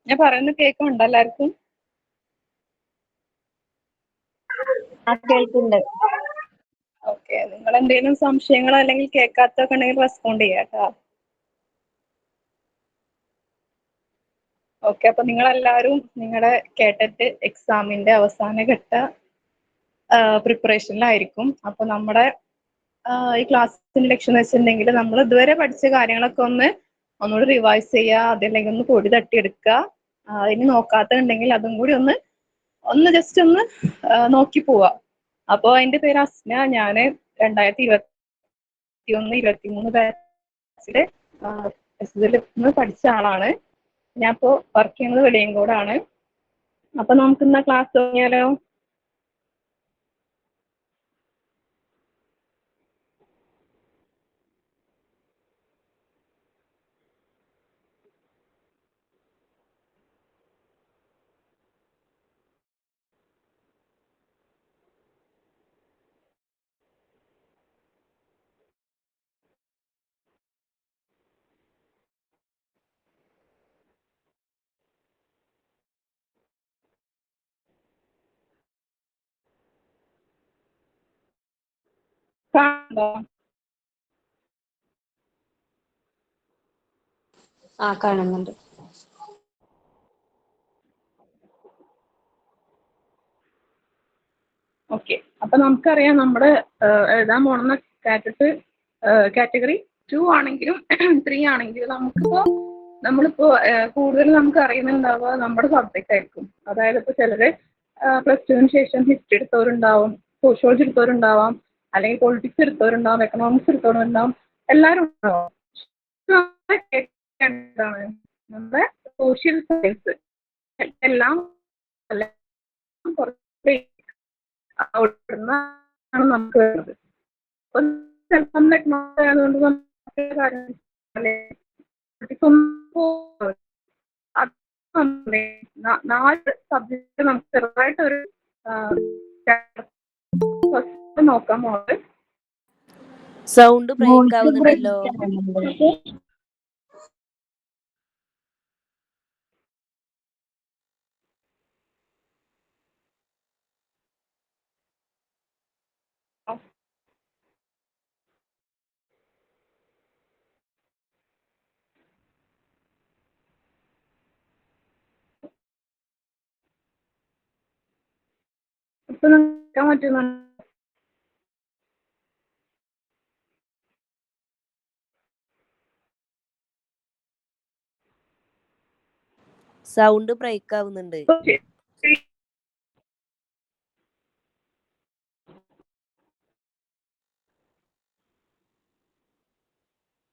ഞാൻ പറയുന്നത് കേൾക്കുന്നുണ്ടോ എല്ലാവർക്കും? കേൾക്കുന്നുണ്ട്. ഓക്കെ, നിങ്ങൾ എന്തെങ്കിലും സംശയങ്ങളോ അല്ലെങ്കിൽ കേൾക്കാത്തൊക്കെ ഉണ്ടെങ്കിൽ റെസ്പോണ്ട് ചെയ്യാം കേട്ടോ. ഓക്കെ, അപ്പൊ നിങ്ങളെല്ലാവരും നിങ്ങളുടെ കേട്ടിട്ട് എക്സാമിന്റെ അവസാന ഘട്ട പ്രിപ്പറേഷനിലായിരിക്കും. അപ്പൊ നമ്മുടെ ഈ ക്ലാസ്സിന്റെ ലക്ഷ്യം എന്ന് വെച്ചിട്ടുണ്ടെങ്കിൽ നമ്മൾ ഇതുവരെ പഠിച്ച കാര്യങ്ങളൊക്കെ ഒന്നുകൂടി റിവൈസ് ചെയ്യുക, അതല്ലെങ്കിൽ ഒന്ന് പൊടി തട്ടിയെടുക്കുക. ഇനി നോക്കാത്തുണ്ടെങ്കിൽ അതും കൂടി ഒന്ന് ജസ്റ്റ് ഒന്ന് നോക്കി പോവുക. അപ്പോൾ എൻ്റെ പേര് അസ്ന. ഞാൻ 2021-23 ബാച്ചില് SSLC പഠിച്ച ആളാണ്. ഞാൻ ഇപ്പോൾ വർക്ക് ചെയ്യുന്നത് വെളിയങ്കോടാണ്. അപ്പൊ നമുക്ക് ഇന്ന് ക്ലാസ് തുടങ്ങിയാലോ? കാണുന്നുണ്ടോ? കാണുന്നുണ്ട്. ഓക്കെ, അപ്പൊ നമുക്കറിയാം നമ്മുടെ എഴുതാൻ പോണെന്ന കാറ്റഗറി 2 ആണെങ്കിലും 3 ആണെങ്കിലും നമ്മളിപ്പോ കൂടുതൽ നമുക്ക് അറിയുന്നുണ്ടാവുക നമ്മുടെ സബ്ജക്റ്റ് ആയിരിക്കും. അതായത് ഇപ്പൊ ചിലര് +2 ശേഷം ഹിസ്റ്ററി എടുത്തവരുണ്ടാവും, സോഷ്യോളജി എടുത്തവരുണ്ടാവാം, അല്ലെങ്കിൽ പൊളിറ്റിക്സ് എടുത്തവരുണ്ടാവും, എക്കണോമിക്സ് എടുത്തവരുണ്ടാവും, എല്ലാവരും ഉണ്ടാവും. നമ്മുടെ സോഷ്യൽ സയൻസ് എല്ലാം അവിടുന്നാണ് നമുക്ക് വരുന്നത്. അപ്പൊ ചിലപ്പം ആയതുകൊണ്ട് നാല് സബ്ജക്ട് നമുക്ക് ചെറുതായിട്ടൊരു നോക്കാൻ പോകുന്നത്. സൗണ്ട് ബ്രേക്ക് ആവുന്നുണ്ടല്ലോ. ഇപ്പൊ നിൽക്കാൻ പറ്റുന്നുണ്ട്? സൗണ്ട് ബ്രേക്ക് ആവുന്നുണ്ട്.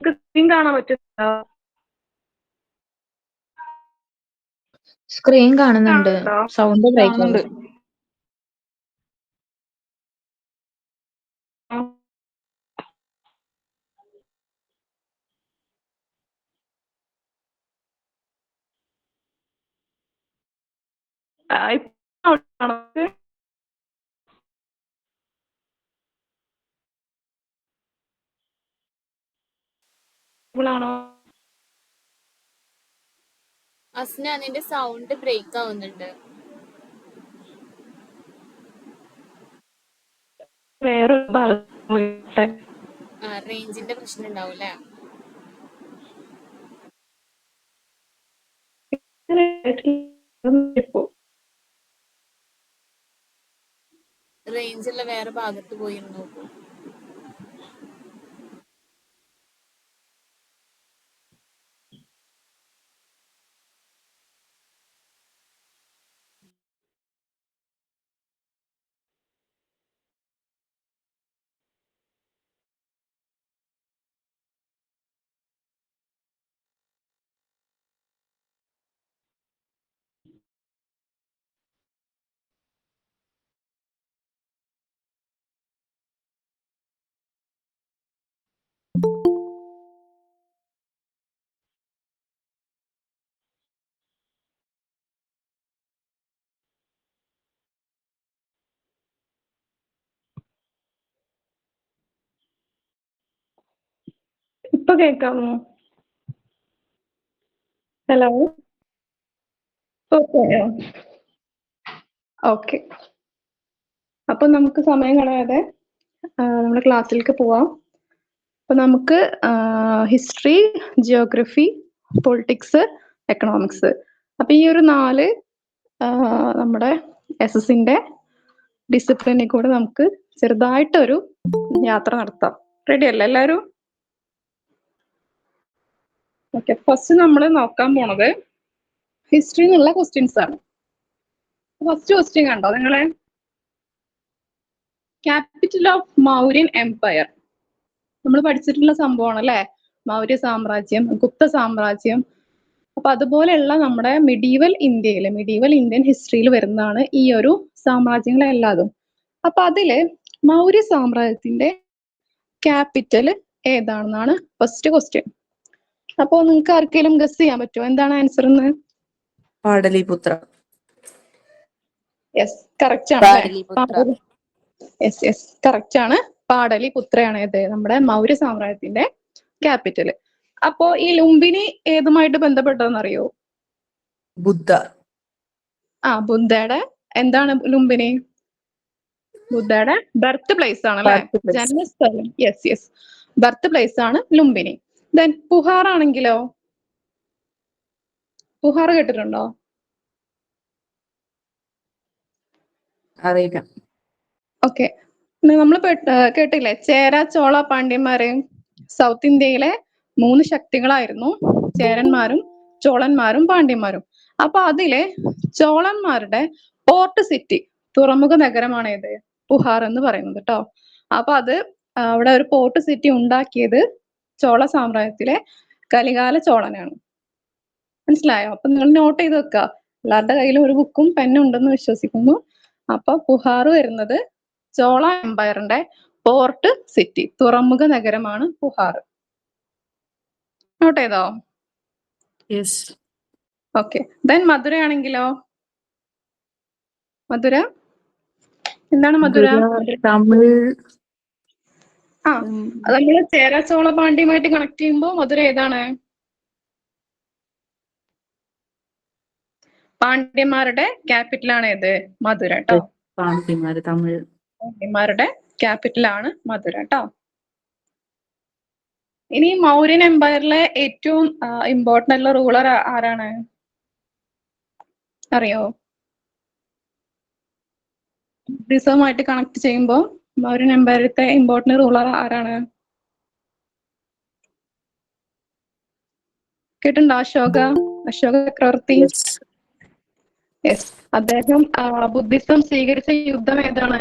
സ്ക്രീൻ കാണാൻ പറ്റുന്നുണ്ടോ? സ്ക്രീൻ കാണുന്നുണ്ട്. സൗണ്ട് ബ്രേക്ക് ആവുന്നുണ്ട്. അസ്ന, നിന്റെ സൗണ്ട് ബ്രേക്ക് ആവുന്നുണ്ട്. റേഞ്ചിന്റെ പ്രശ്നം ഉണ്ടാവൂലേ? റേഞ്ചുള്ള വേറെ ഭാഗത്ത് പോയി നോക്കൂ. ഇപ്പൊ കേൾക്കാമോ? ഹലോ. ഓക്കെയോ? ഓക്കെ. അപ്പൊ നമുക്ക് സമയം കളയാതെ നമ്മുടെ ക്ലാസ്സിലേക്ക് പോവാം. അപ്പൊ നമുക്ക് ഹിസ്റ്ററി, ജിയോഗ്രഫി, പൊളിറ്റിക്സ്, എക്കണോമിക്സ്, അപ്പൊ ഈ ഒരു 4 നമ്മുടെ SS-ന്റെ ഡിസിപ്ലിനിൽ കൂടെ നമുക്ക് ചെറുതായിട്ടൊരു യാത്ര നടത്താം. റെഡി അല്ലേ എല്ലാവരും? ഓക്കെ. ഫസ്റ്റ് നമ്മൾ നോക്കാൻ പോണത് ഹിസ്റ്ററി എന്നുള്ള ക്വസ്റ്റ്യൻസ് ആണ്. ഫസ്റ്റ് ക്വസ്റ്റ്യൻ കണ്ടോ നിങ്ങളെ? Capital of Mauryan empire. നമ്മൾ പഠിച്ചിട്ടുള്ള സംഭവമാണ് അല്ലെ, മൗര്യ സാമ്രാജ്യം, ഗുപ്ത സാമ്രാജ്യം. അപ്പൊ അതുപോലെയുള്ള നമ്മുടെ മിഡീവൽ ഇന്ത്യൻ ഹിസ്റ്ററിയിൽ വരുന്നതാണ് ഈ ഒരു സാമ്രാജ്യങ്ങളെല്ലാതും. അപ്പൊ അതില് മൗര്യ സാമ്രാജ്യത്തിന്റെ ക്യാപിറ്റൽ ഏതാണെന്നാണ് ഫസ്റ്റ് ക്വസ്റ്റ്യൻ. അപ്പൊ നിങ്ങൾക്ക് ആർക്കെങ്കിലും ഗസ് ചെയ്യാൻ പറ്റുമോ എന്താണ് ആൻസർ എന്ന്? പാടലിപുത്ര. യെസ്, കറക്റ്റ് ആണ് അല്ലേ? യെസ് കറക്റ്റ് ആണ്. പാടലിപുത്രയാണ് ഏത് നമ്മുടെ മൗര്യ സാമ്രാജ്യത്തിന്റെ ക്യാപിറ്റൽ. അപ്പോ ഈ ലുംബിനി ഏതുമായിട്ട് ബന്ധപ്പെട്ടതെന്ന് അറിയോ? ബുദ്ധ. ബുദ്ധയുടെ എന്താണ് ലുംബിനി? ബുദ്ധയുടെ ബർത്ത് പ്ലേസ് ആണ് അല്ലെ, ജന്മസ്ഥലം. യെസ് ബർത്ത് പ്ലേസ് ആണ് ലുംബിനി. ദെൻ പുഹാർ ആണെങ്കിലോ? പുഹാർ കേട്ടിട്ടുണ്ടോ? അറിയില്ല. ഓക്കെ. നമ്മൾ കേട്ടില്ലേ, ചേര, ചോള, പാണ്ഡ്യന്മാര് സൗത്ത് ഇന്ത്യയിലെ 3 ശക്തികളായിരുന്നു, ചേരന്മാരും ചോളന്മാരും പാണ്ഡ്യന്മാരും. അപ്പൊ അതിലെ ചോളന്മാരുടെ പോർട്ട് സിറ്റി, തുറമുഖ നഗരമാണ് ഏത്? പുഹാർ എന്ന് പറയുന്നത് കേട്ടോ. അപ്പൊ അത് അവിടെ ഒരു പോർട്ട് സിറ്റി ഉണ്ടാക്കിയത് ചോള സാമ്രാജ്യത്തിലെ കലികാല ചോളനാണ്. മനസ്സിലായോ? അപ്പൊ നിങ്ങൾ നോട്ട് ചെയ്ത് വെക്കുക. എല്ലാവരുടെ കയ്യിലും ഒരു ബുക്കും പെന്നും ഉണ്ടെന്ന് വിശ്വസിക്കുന്നു. അപ്പൊ പുഹാർ വരുന്നത് ചോള എംപയറിന്റെ പോർട്ട് സിറ്റി, തുറമുഖ നഗരമാണ് പുഹാർ. നോട്ട് ചെയ്തോ? ഓക്കെ. ദെൻ മധുര ആണെങ്കിലോ? മധുര എന്താണ്? മധുര തമിഴ്. അത് നമ്മള് ചേര ചോള പാണ്ഡ്യമായിട്ട് കണക്ട് ചെയ്യുമ്പോ മധുര ഏതാണ്? പാണ്ഡ്യന്മാരുടെ ക്യാപിറ്റൽ ആണ് ഏത്? മധുര കേട്ടോ. പാണ്ഡ്യന്മാരുടെ ക്യാപിറ്റൽ ആണ് മധുര കേട്ടോ. ഇനി മൗര്യൻ എംപയറിലെ ഏറ്റവും ഇമ്പോർട്ടന്റ് ആയിട്ടുള്ള റൂളർ ആരാണ് അറിയോ? ബുദ്ധിസവുമായിട്ട് കണക്ട് ചെയ്യുമ്പോൾ മൗര്യൻ എംപയറിലത്തെ ഇമ്പോർട്ടന്റ് റൂളർ ആരാണ്? കേട്ടിട്ടുണ്ടോ? അശോക ചക്രവർത്തി. യെസ്. അദ്ദേഹം ബുദ്ധിസം സ്വീകരിച്ച യുദ്ധം ഏതാണ്?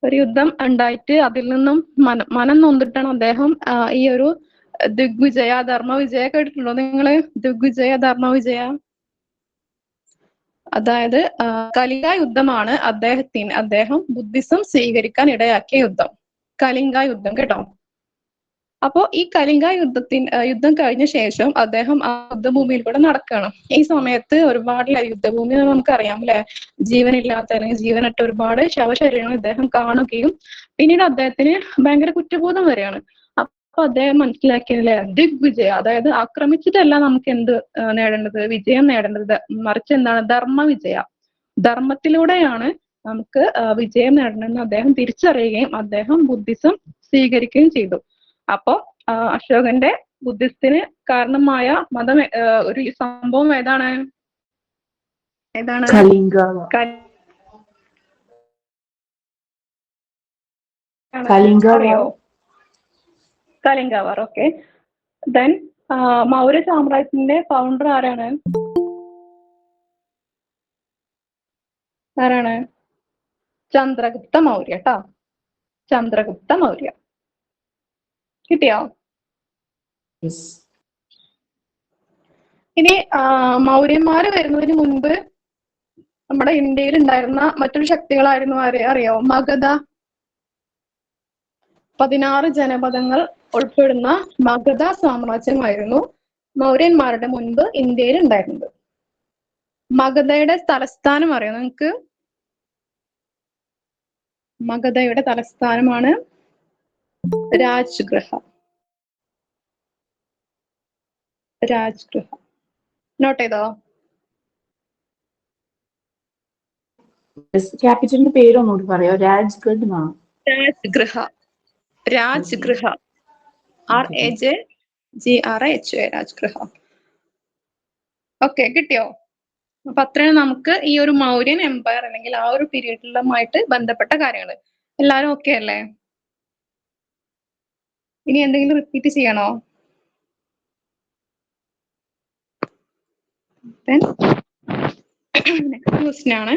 ഒരു യുദ്ധം ഉണ്ടായിട്ട് അതിൽ നിന്നും മനം നൊന്നിട്ടാണ് അദ്ദേഹം ഈ ഒരു ദിഗ്വിജയ, ധർമ്മവിജയ കേട്ടിട്ടുണ്ടോ നിങ്ങള്? ദിഗ്വിജയ, ധർമ്മവിജയ. അതായത് കലിംഗ യുദ്ധമാണ് അദ്ദേഹം ബുദ്ധിസം സ്വീകരിക്കാൻ ഇടയാക്കിയ യുദ്ധം, കലിംഗ യുദ്ധം കേട്ടോ. അപ്പോ ഈ കലിംഗ യുദ്ധം കഴിഞ്ഞ ശേഷം അദ്ദേഹം ആ യുദ്ധഭൂമിയിൽ കൂടെ നടക്കണം. ഈ സമയത്ത് ഒരുപാട് യുദ്ധഭൂമി നമുക്കറിയാം അല്ലെ, ജീവനില്ലാത്ത അല്ലെങ്കിൽ ജീവനറ്റ ഒരുപാട് ശവശരീരങ്ങൾ അദ്ദേഹം കാണുകയും പിന്നീട് അദ്ദേഹത്തിന് ഭയങ്കര കുറ്റബോധം വരികയാണ്. അപ്പൊ അദ്ദേഹം മനസ്സിലാക്കിയല്ലേ, ദിഗ്വിജയ, അതായത് ആക്രമിച്ചിട്ടല്ല നമുക്ക് എന്ത് നേടേണ്ടത്, വിജയം നേടേണ്ടത്, മറിച്ച് എന്താണ്? ധർമ്മവിജയ, ധർമ്മത്തിലൂടെയാണ് നമുക്ക് വിജയം നേടണമെന്ന് അദ്ദേഹം തിരിച്ചറിയുകയും അദ്ദേഹം ബുദ്ധിസം സ്വീകരിക്കുകയും ചെയ്തു. അപ്പോ അശോകന്റെ ബുദ്ധിസത്തിന് കാരണമായ ഒരു സംഭവം ഏതാണ്? കലിംഗ വാർ. ഓക്കെ. ദെൻ മൗര്യ സാമ്രാജ്യത്തിന്റെ ഫൗണ്ടർ ആരാണ്? ചന്ദ്രഗുപ്ത മൗര്യ കേട്ടോ. ചന്ദ്രഗുപ്ത മൗര്യ. കിട്ടിയോ? ഇനി മൗര്യന്മാര് വരുന്നതിന് മുൻപ് നമ്മുടെ ഇന്ത്യയിൽ ഉണ്ടായിരുന്ന മറ്റൊരു ശക്തികളായിരുന്നു അറിയോ? മഗധ. 16 ജനപദങ്ങൾ ഉൾപ്പെടുന്ന മഗധ സാമ്രാജ്യമായിരുന്നു മൗര്യന്മാരുടെ മുൻപ് ഇന്ത്യയിൽ ഉണ്ടായിരുന്നത്. മഗധയുടെ തലസ്ഥാനം അറിയോ നിങ്ങൾക്ക്? മഗധയുടെ തലസ്ഥാനമാണ് രാജ്ഗൃഹ. നോട്ട് ചെയ്തോ? ക്യാപിറ്റലിന്റെ പേര് ഒന്നുകൂടി പറയോ? രാജ്ഗഡ് എന്നാണ്. രാജ്ഗൃഹ. രാജ്ഗൃഹ. RAJGRH രാജ്ഗൃഹ. ഓക്കെ, കിട്ടിയോ? അപ്പൊ അത്രയാണ് നമുക്ക് ഈ ഒരു മൗര്യൻ എംപയർ അല്ലെങ്കിൽ ആ ഒരു പീരീഡിലുമായിട്ട് ബന്ധപ്പെട്ട കാര്യങ്ങൾ. എല്ലാരും ഓക്കെ അല്ലേ? ഇനി എന്തെങ്കിലും റിപ്പീറ്റ് ചെയ്യണോ? നെക്സ്റ്റ് ക്വസ്റ്റ്യൻ ആണ്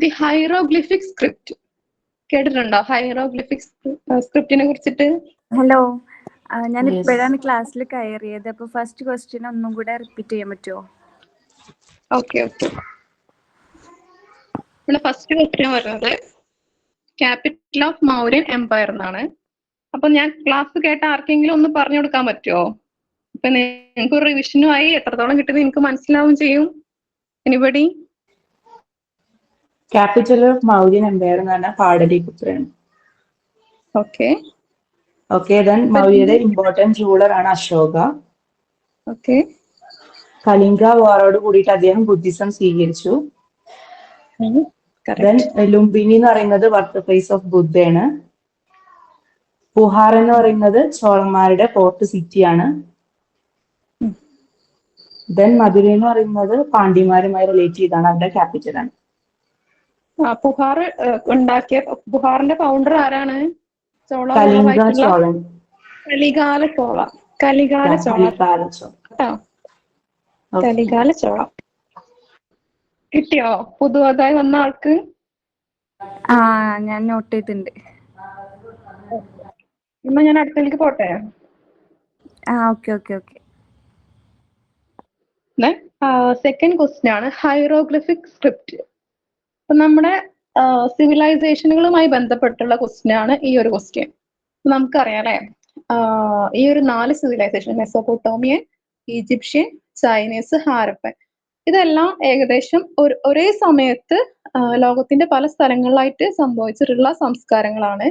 ദി ഹൈറോഗ്ലിഫിക് സ്ക്രിപ്റ്റ്. കേട്ടിട്ടുണ്ടോ ഹൈറോഗ്ലിഫിക് സ്ക്രിപ്റ്റിനെ കുറിച്ചിട്ട്? ഹലോ, ഞാൻ Yes. ഇപ്പോഴാണ് ക്ലാസ്സിൽ കയറിയത്. അപ്പൊ ഫസ്റ്റ് ക്വസ്റ്റ്യൻ ഒന്നും കൂടെ റിപ്പീറ്റ് ചെയ്യാൻ പറ്റുമോ? Okay okay. ഇവിടെ ഫസ്റ്റ് ക്വസ്റ്റ്യൻ വരുന്നത് ക്യാപിറ്റൽ ഓഫ് മൗര്യൻ എംപയർ എന്നാണ്. അപ്പൊ ഞാൻ ക്ലാസ് കേട്ട ആർക്കെങ്കിലും ഒന്ന് പറഞ്ഞു കൊടുക്കാൻ പറ്റുമോ? ഇപ്പൊ നിങ്ങൾക്ക് ഒരു റിവിഷനുമായി എത്രത്തോളം കിട്ടുന്നത് എനിക്ക് മനസ്സിലാവും ചെയ്യും. Anybody? Capital of Mauryan empire എന്ന് പറഞ്ഞാൽ പാടലിപുത്രൻ. ഓക്കെ ഓക്കെ, ദെൻ മൗര്യയുടെ ഇമ്പോർട്ടന്റ് റൂളർ ആണ് അശോക. ഓക്കെ കലിംഗ വാറോട് കൂടിയിട്ട് അദ്ദേഹം ബുദ്ധിസം സ്വീകരിച്ചു. Then correct. ലുംബിനി എന്ന് പറയുന്നത് ബർത്ത് പ്ലേസ് ഓഫ് ബുദ്ധയാണ്. പുഹാർ എന്ന് പറയുന്നത് ചോളന്മാരുടെ പോർട്ട് സിറ്റിയാണ്. ദെൻ മധുര എന്ന് പറയുന്നത് പാണ്ഡ്യന്മാരുമായി റിലേറ്റ് ചെയ്താണ്, അവരുടെ ക്യാപിറ്റലാണ്. പുഹാർ ഉണ്ടാക്കിയ പുഹാറിന്റെ ഫൗണ്ടർ ആരാണ്? ചോള കലിംഗ രാജാവായിട്ടുള്ള ചോളൻ. കലികാല ചോള. കലികാല ചോള കേട്ടോ. കലികാല ചോള. കിട്ടിയോ പുതുതായി വന്ന ആൾക്ക്? ആ, ഞാൻ നോട്ട് ചെയ്തിട്ടുണ്ട്. എന്നാ ഞാൻ അടുത്തേക്ക് പോട്ടെ. ആ, okay okay okay. Second question ആണ് ഹൈറോഗ്ലിഫിക് സ്ക്രിപ്റ്റ്. അപ്പൊ നമ്മുടെ സിവിലൈസേഷനുകളുമായി ബന്ധപ്പെട്ടുള്ള ക്വസ്റ്റ്യൻ ആണ് ഈ ഒരു ക്വസ്റ്റ്യൻ. നമുക്കറിയാം അല്ലെ, ഈ ഒരു 4 civilisation Mesopotamian, Egyptian, Chinese, Harappan, ഇതെല്ലാം ഏകദേശം ഒരേ സമയത്ത് ലോകത്തിന്റെ പല സ്ഥലങ്ങളിലായിട്ട് സംഭവിച്ചിട്ടുള്ള സംസ്കാരങ്ങളാണ്.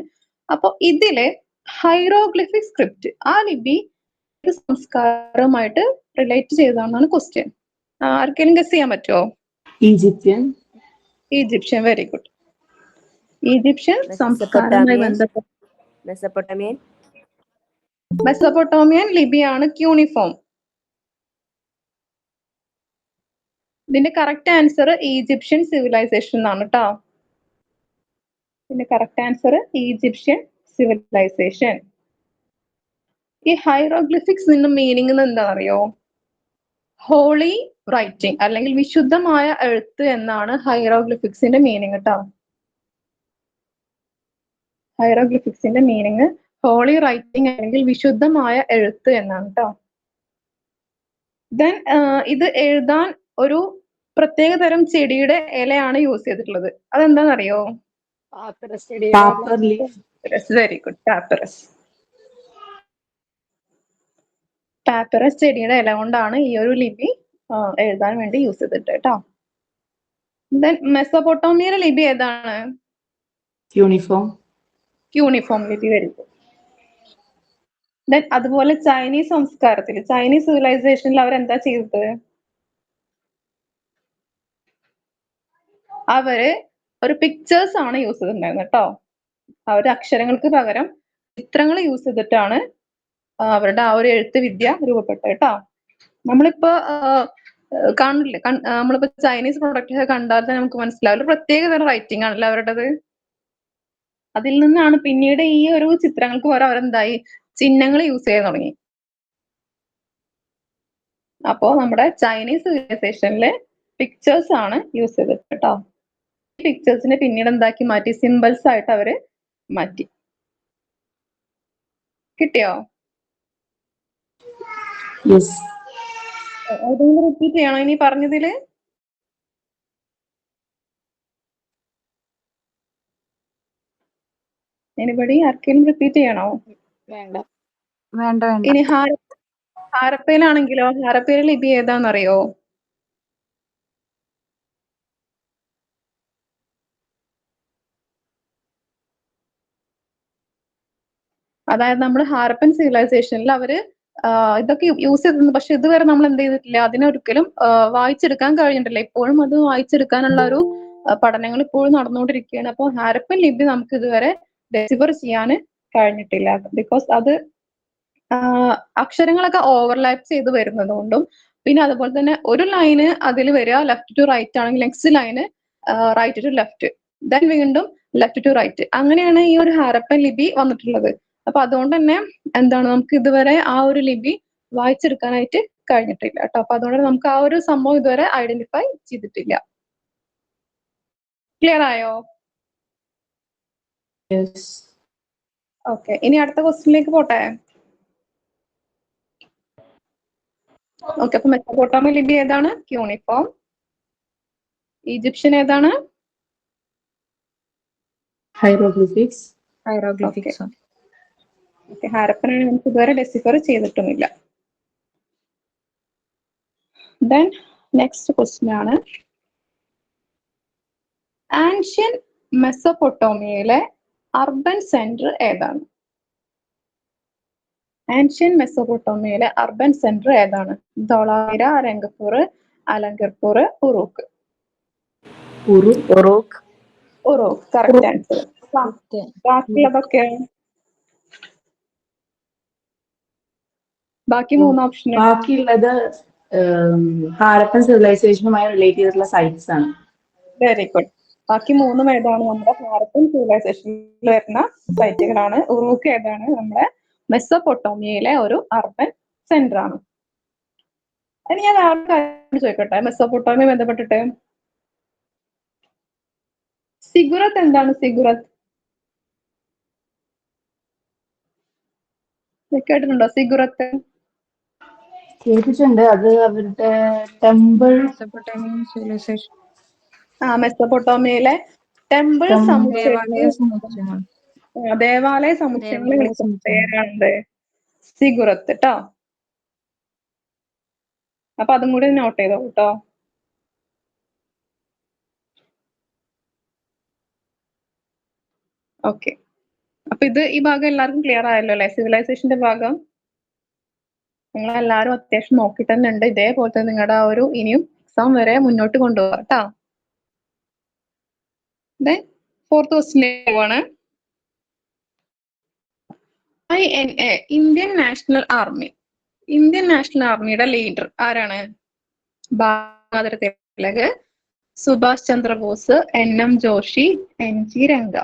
അപ്പൊ ഇതിലെ ഹൈറോഗ്ലിഫിക് സ്ക്രിപ്റ്റ്, ആ ലിപി സംസ്കാരവുമായിട്ട് റിലേറ്റ് ചെയ്തതാണ് ക്വസ്റ്റ്യൻ. ആർക്കെങ്കിലും ഗസ് ചെയ്യാൻ പറ്റുമോ? Egyptian. Egyptian, very good. Egyptian സംസ്കാരവുമായി ബന്ധപ്പെട്ട മെസോപ്പൊട്ടോമിയൻ ലിപിയാണ് ക്യൂണിഫോം. ഇതിന്റെ കറക്റ്റ് ആൻസർ ഈജിപ്ഷ്യൻ സിവിലൈസേഷൻ എന്നാണ് കേട്ടോ. ഇതിന്റെ കറക്റ്റ് ആൻസർ ഈജിപ്ഷ്യൻ സിവിലൈസേഷൻ. ഈ ഹൈറോഗ്ലിഫിക്സ് മീനിങ് എന്താ അറിയോ? ഹോളി റൈറ്റിംഗ് അല്ലെങ്കിൽ വിശുദ്ധമായ എഴുത്ത് എന്നാണ് ഹൈറോഗ്ലിഫിക്സിന്റെ മീനിങ് കേട്ടോ. ഹൈറോഗ്ലിഫിക്സിന്റെ മീനിങ് ഹോളി റൈറ്റിംഗ് അല്ലെങ്കിൽ വിശുദ്ധമായ എഴുത്ത് എന്നാണ് കേട്ടോ. ദെൻ ഇത് എഴുതാൻ ഒരു പ്രത്യേക തരം ചെടിയുടെ ഇലയാണ് യൂസ് ചെയ്തിട്ടുള്ളത്. അതെന്താണെന്നറിയോ? Paper leaf. Very good, papyrus. Papyrus ചെടിയുടെ ഇല കൊണ്ടാണ് ഈ ഒരു ലിപി എഴുതാൻ വേണ്ടി യൂസ് ചെയ്തിട്ട് കേട്ടോ. ദെൻ മെസോപ്പൊട്ടോമിയയിലെ ലിപി ഏതാണ്? യൂണിഫോം. ക്യൂണിഫോം ലിപി. Very good. ദെൻ അതുപോലെ ചൈനീസ് സംസ്കാരത്തിൽ, ചൈനീസ് സിവിലൈസേഷനിൽ അവരെന്താ ചെയ്തത്? അവര് ഒരു പിക്ചേഴ്സ് ആണ് യൂസ് ചെയ്തിട്ടുണ്ടായിരുന്നത് കേട്ടോ. അവര് അക്ഷരങ്ങൾക്ക് പകരം ചിത്രങ്ങൾ യൂസ് ചെയ്തിട്ടാണ് അവരുടെ ആ ഒരു എഴുത്ത് വിദ്യ രൂപപ്പെട്ടത് കേട്ടോ. നമ്മളിപ്പോ കാണില്ലേ, നമ്മളിപ്പോ ചൈനീസ് പ്രൊഡക്റ്റ് ഒക്കെ കണ്ടാൽ തന്നെ നമുക്ക് മനസ്സിലാവും ഒരു പ്രത്യേക തരം റൈറ്റിംഗ് ആണല്ലോ അവരുടേത്. അതിൽ നിന്നാണ് പിന്നീട് ഈ ഒരു ചിത്രങ്ങൾക്ക് പകരം അവരെന്തായി ചിഹ്നങ്ങൾ യൂസ് ചെയ്യാൻ തുടങ്ങി. അപ്പോ നമ്മുടെ ചൈനീസ് സിവിലൈസേഷനിലെ പിക്ചേഴ്സ് ആണ് യൂസ് ചെയ്തത് കേട്ടോ. ഈ പിക്ചേഴ്സിനെ പിന്നീട് എന്താക്കി മാറ്റി? സിമ്പിൾസ് ആയിട്ട് അവര് മാറ്റി. കിട്ടിയോ? യെസ്. ഏതെങ്കിലും റിപ്പീറ്റ് ചെയ്യണോ ഇനി പറഞ്ഞതില്? എനിബഡി? ആർക്കെങ്കിലും റിപ്പീറ്റ് ചെയ്യണോ? വേണ്ട. വേണ്ട വേണ്ട. ഇനി ഹാരപ്പയിലാണെങ്കിലോ, ഹാരപ്പയിലെ ലിപി ഏതാണെന്നറിയോ? അതായത് നമ്മൾ ഹാരപ്പൻ സിവിലൈസേഷനിൽ അവര് ഇതൊക്കെ യൂസ് ചെയ്തിരുന്നു. പക്ഷെ ഇതുവരെ നമ്മൾ എന്ത് ചെയ്തിട്ടില്ല, അതിനൊരിക്കലും വായിച്ചെടുക്കാൻ കഴിഞ്ഞിട്ടില്ല. ഇപ്പോഴും അത് വായിച്ചെടുക്കാനുള്ള ഒരു പഠനങ്ങൾ ഇപ്പോഴും നടന്നുകൊണ്ടിരിക്കുകയാണ്. അപ്പോൾ ഹാരപ്പൻ ലിപി നമുക്ക് ഇതുവരെ ഡെസിഫർ ചെയ്യാൻ കഴിഞ്ഞിട്ടില്ല. ബിക്കോസ് അത് അക്ഷരങ്ങളൊക്കെ ഓവർലാപ്പ് ചെയ്ത് വരുന്നത് കൊണ്ടും, പിന്നെ അതുപോലെ തന്നെ ഒരു ലൈന് അതിൽ വരിക ലെഫ്റ്റ് ടു റൈറ്റ് ആണെങ്കിൽ next line right to left, then വീണ്ടും ലെഫ്റ്റ് ടു റൈറ്റ്, അങ്ങനെയാണ് ഈ ഒരു ഹാരപ്പൻ ലിപി വന്നിട്ടുള്ളത്. അപ്പൊ അതുകൊണ്ട് തന്നെ എന്താണ്, നമുക്ക് ഇതുവരെ ആ ഒരു ലിപി വായിച്ചെടുക്കാനായിട്ട് കഴിഞ്ഞിട്ടില്ല കേട്ടോ. അപ്പൊ അതുകൊണ്ട് നമുക്ക് ആ ഒരു സംഭവം ഇതുവരെ ഐഡന്റിഫൈ ചെയ്തിട്ടില്ല. ക്ലിയർ ആയോ? Yes. ഓക്കെ, ഇനി അടുത്ത ക്വസ്റ്റ്യനിലേക്ക് പോട്ടെ. ഓക്കെ, അപ്പൊ മെസൊപ്പൊട്ടാമിയൻ ലിപി ഏതാണ്? ക്യൂണിഫോം. ഈജിപ്ഷ്യൻ ഏതാണ്? Hieroglyphics. ഹൈറോഗ്ലിഫിക്സ്. ഓക്കെ, ഹാരപ്പനാണ് നമുക്ക് ഇതുവരെ ഡെസിഫർ ചെയ്തിട്ടുമില്ല. ദെൻ നെക്സ്റ്റ് ക്വസ്റ്റ്യൻ ആണ്, ആൻഷ്യൻ മെസൊപ്പൊട്ടോമിയയിലെ അർബൻ സെന്റർ ഏതാണ്? ആൻഷ്യൻ മെസൊപ്പൊട്ടോമിയയിലെ അർബൻ സെന്റർ ഏതാണ്? Dholavira, Rangpur, Alamgirpur, Uruk. Uruk. Uruk correct answer. ബാക്കിയുള്ളതൊക്കെ ബാക്കി 3 ഓപ്ഷൻ ബാക്കിയുള്ളത് ഹാരപ്പൻ സിവിലൈസേഷനുമായി റിലേറ്റ് ചെയ്തിട്ടുള്ള സൈറ്റ്സ് ആണ്. Very good. ബാക്കി 3 ഏതാണ്? നമ്മുടെ ഹാരപ്പൻ സിവിലൈസേഷനിൽ വരുന്ന സൈറ്റുകളാണ്. ഉറൂക്ക് ഏതാണ്? നമ്മുടെ മെസൊപ്പൊട്ടോമിയയിലെ ഒരു അർബൻ സെന്റർ ആണ്. ഇനി ഞാൻ വേറെ കാര്യം ചോദിക്കട്ടെ മെസൊപ്പൊട്ടോമിയ ബന്ധപ്പെട്ടിട്ട്. സിഗുറത്ത് എന്താണ്? സിഗുറത്ത് കേട്ടിട്ടുണ്ടോ? സിഗുറത്ത് കേട്ടിട്ടുണ്ട്. അത് അവരുടെ ടെമ്പിൾ മെസൊപ്പൊട്ടേമിയൻ സിവിലൈസേഷൻ. മെസൊപ്പൊട്ടോമിയയിലെ ടെമ്പിൾ ദേവാലയ സമുച്ചയങ്ങൾ. ദേവാലയ സമുച്ചയങ്ങളെ വിളിക്കുന്ന പേരാണ് സിഗുറത്ത് ട്ടോ. അപ്പൊ അതും കൂടി നോട്ട് ചെയ്തോ കേട്ടോ. ഓക്കെ, അപ്പൊ ഈ ഭാഗം എല്ലാവർക്കും ക്ലിയർ ആയല്ലോ അല്ലെ? സിവിലൈസേഷന്റെ ഭാഗം നിങ്ങൾ എല്ലാവരും അത്യാവശ്യം നോക്കിയിട്ട് തന്നെ ഉണ്ട്. ഇതേപോലത്തെ നിങ്ങളുടെ ആ ഒരു ഇനിയും എക്സാം വരെ മുന്നോട്ട് കൊണ്ടുപോകാം കേട്ടോ. ഫോർത്ത് ക്വസ്റ്റ്യനിലേക്ക് പോവാണ്. INA Indian national army. Indian national ആർമിയുടെ ലീഡർ ആരാണ്? Balagangadhara Tilak, Subhash Chandrabose, NM Joshi, NG രംഗ.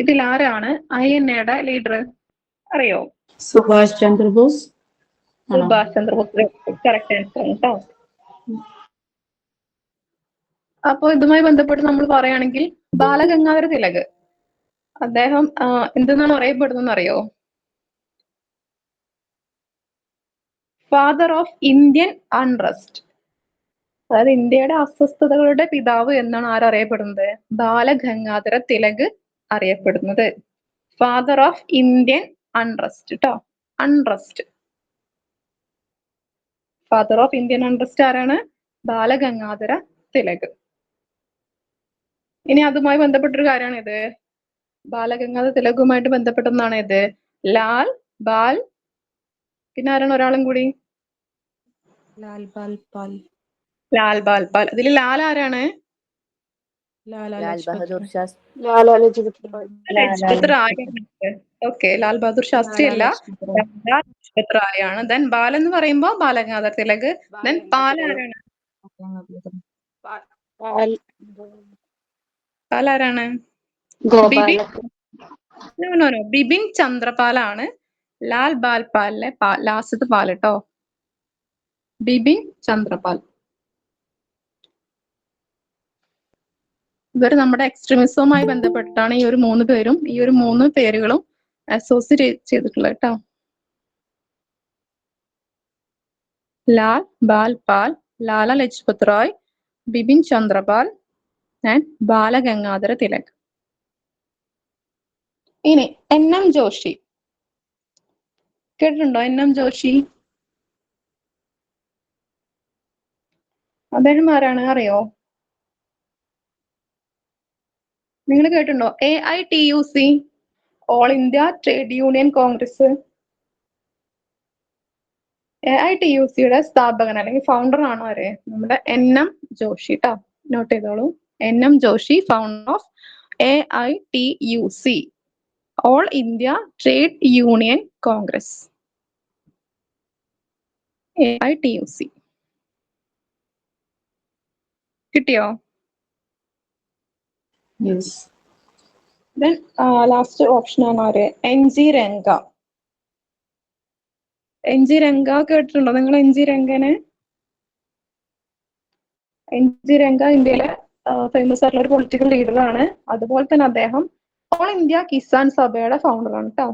ഇതിൽ ആരാണ് INAയുടെ ലീഡർ? അറിയോ? സുഭാഷ് ചന്ദ്രബോസ്. സുഭാഷ് ചന്ദ്രബോസ് കറക്റ്റ് ആൻസർ കേട്ടോ. അപ്പൊ ഇതുമായി ബന്ധപ്പെട്ട് നമ്മൾ പറയുകയാണെങ്കിൽ ബാലഗംഗാധര തിലക് അദ്ദേഹം എന്തെന്നാണ് അറിയപ്പെടുന്നതെന്ന് അറിയോ? ഫാദർ ഓഫ് ഇന്ത്യൻ അൺറസ്റ്റ്, അതായത് ഇന്ത്യയുടെ അസ്വസ്ഥതകളുടെ പിതാവ് എന്നാണ് ആരറിയപ്പെടുന്നത്? ബാലഗംഗാധര തിലക് അറിയപ്പെടുന്നത്. ഫാദർ ഓഫ് ഇന്ത്യൻ അൺറസ്റ്റ് ട്ടോ. Unrest, father of Indian unrest ആരാണ്? ബാലഗംഗാധര തിലക്. ഇനി അതുമായി ബന്ധപ്പെട്ടൊരു കാര്യമാണ് ഇത്. ബാലഗംഗാധര തിലകുമായിട്ട് ബന്ധപ്പെട്ടൊന്നാണ് ഇത്. ലാൽ ബാൽ, പിന്നെ ആരാണ് ഒരാളും കൂടി? ലാൽ ബാൽ പാൽ. ലാൽ ബാൽ പാൽ. ഇതിൽ ലാൽ ആരാണ്? ലാൽ ബഹദൂർ ശാസ്ത്രി. ലജ്പത് റായ്. ഓക്കെ, ലാൽ ബഹദൂർ ശാസ്ത്രി അല്ല, ലജ്പത് റായ് ആണ്. ദെൻ ബാൽ എന്ന് പറയുമ്പോ ബാലഗംഗാധര തിലക്. ദെൻ പാൽ ആരാണ്? പാൽ ആരാണ്? ബിപിൻ ചന്ദ്രപാലാണ് ലാൽ ബാൽ പാലിലെ ലാസ്റ്റത്തെ പാൽ കേട്ടോ. ബിപിൻ ചന്ദ്രപാൽ. ഇവർ നമ്മുടെ എക്സ്ട്രീമിസവുമായി ബന്ധപ്പെട്ടിട്ടാണ് ഈ ഒരു 3 പേരും ഈ ഒരു 3 പേരുകളും അസോസിയേറ്റ് ചെയ്തിട്ടുള്ളത് കേട്ടോ. ലാൽ ബാൽ പാൽ, ലാല ലജ്പത് റായ്, ബിപിൻ ചന്ദ്രപാൽ ആൻഡ് ബാലഗംഗാധര തിലക്. ഇനി NM ജോഷി കേട്ടിട്ടുണ്ടോ? NM ജോഷി അദ്ദേഹം ആരാണ് അറിയോ? നിങ്ങൾ കേട്ടിട്ടുണ്ടോ? AITUC all India trade union congress. AITUCയുടെ സ്ഥാപകൻ അല്ലെങ്കിൽ ഫൗണ്ടർ ആണ് ആര്? നമ്മുടെ NM ജോഷി ട്ടോ. നോട്ട് ചെയ്തോളൂ. NM Joshi, founder of AITUC, all India trade union congress. AITUC കിട്ടിയോ? യെസ്. ദെൻ ലാസ്റ്റ് ഓപ്ഷൻ ആണ് ആര്? NG രംഗ. NG രംഗ കേട്ടിട്ടുണ്ടോ നിങ്ങൾ? NG രംഗനെ? NG രംഗ ഇന്ത്യയിലെ ഫേമസ് ആയിട്ടുള്ള ഒരു പൊളിറ്റിക്കൽ ലീഡറാണ്. അതുപോലെ തന്നെ അദ്ദേഹം ഓൾ ഇന്ത്യ കിസാൻ സഭയുടെ ഫൗണ്ടറാണ് കേട്ടോ.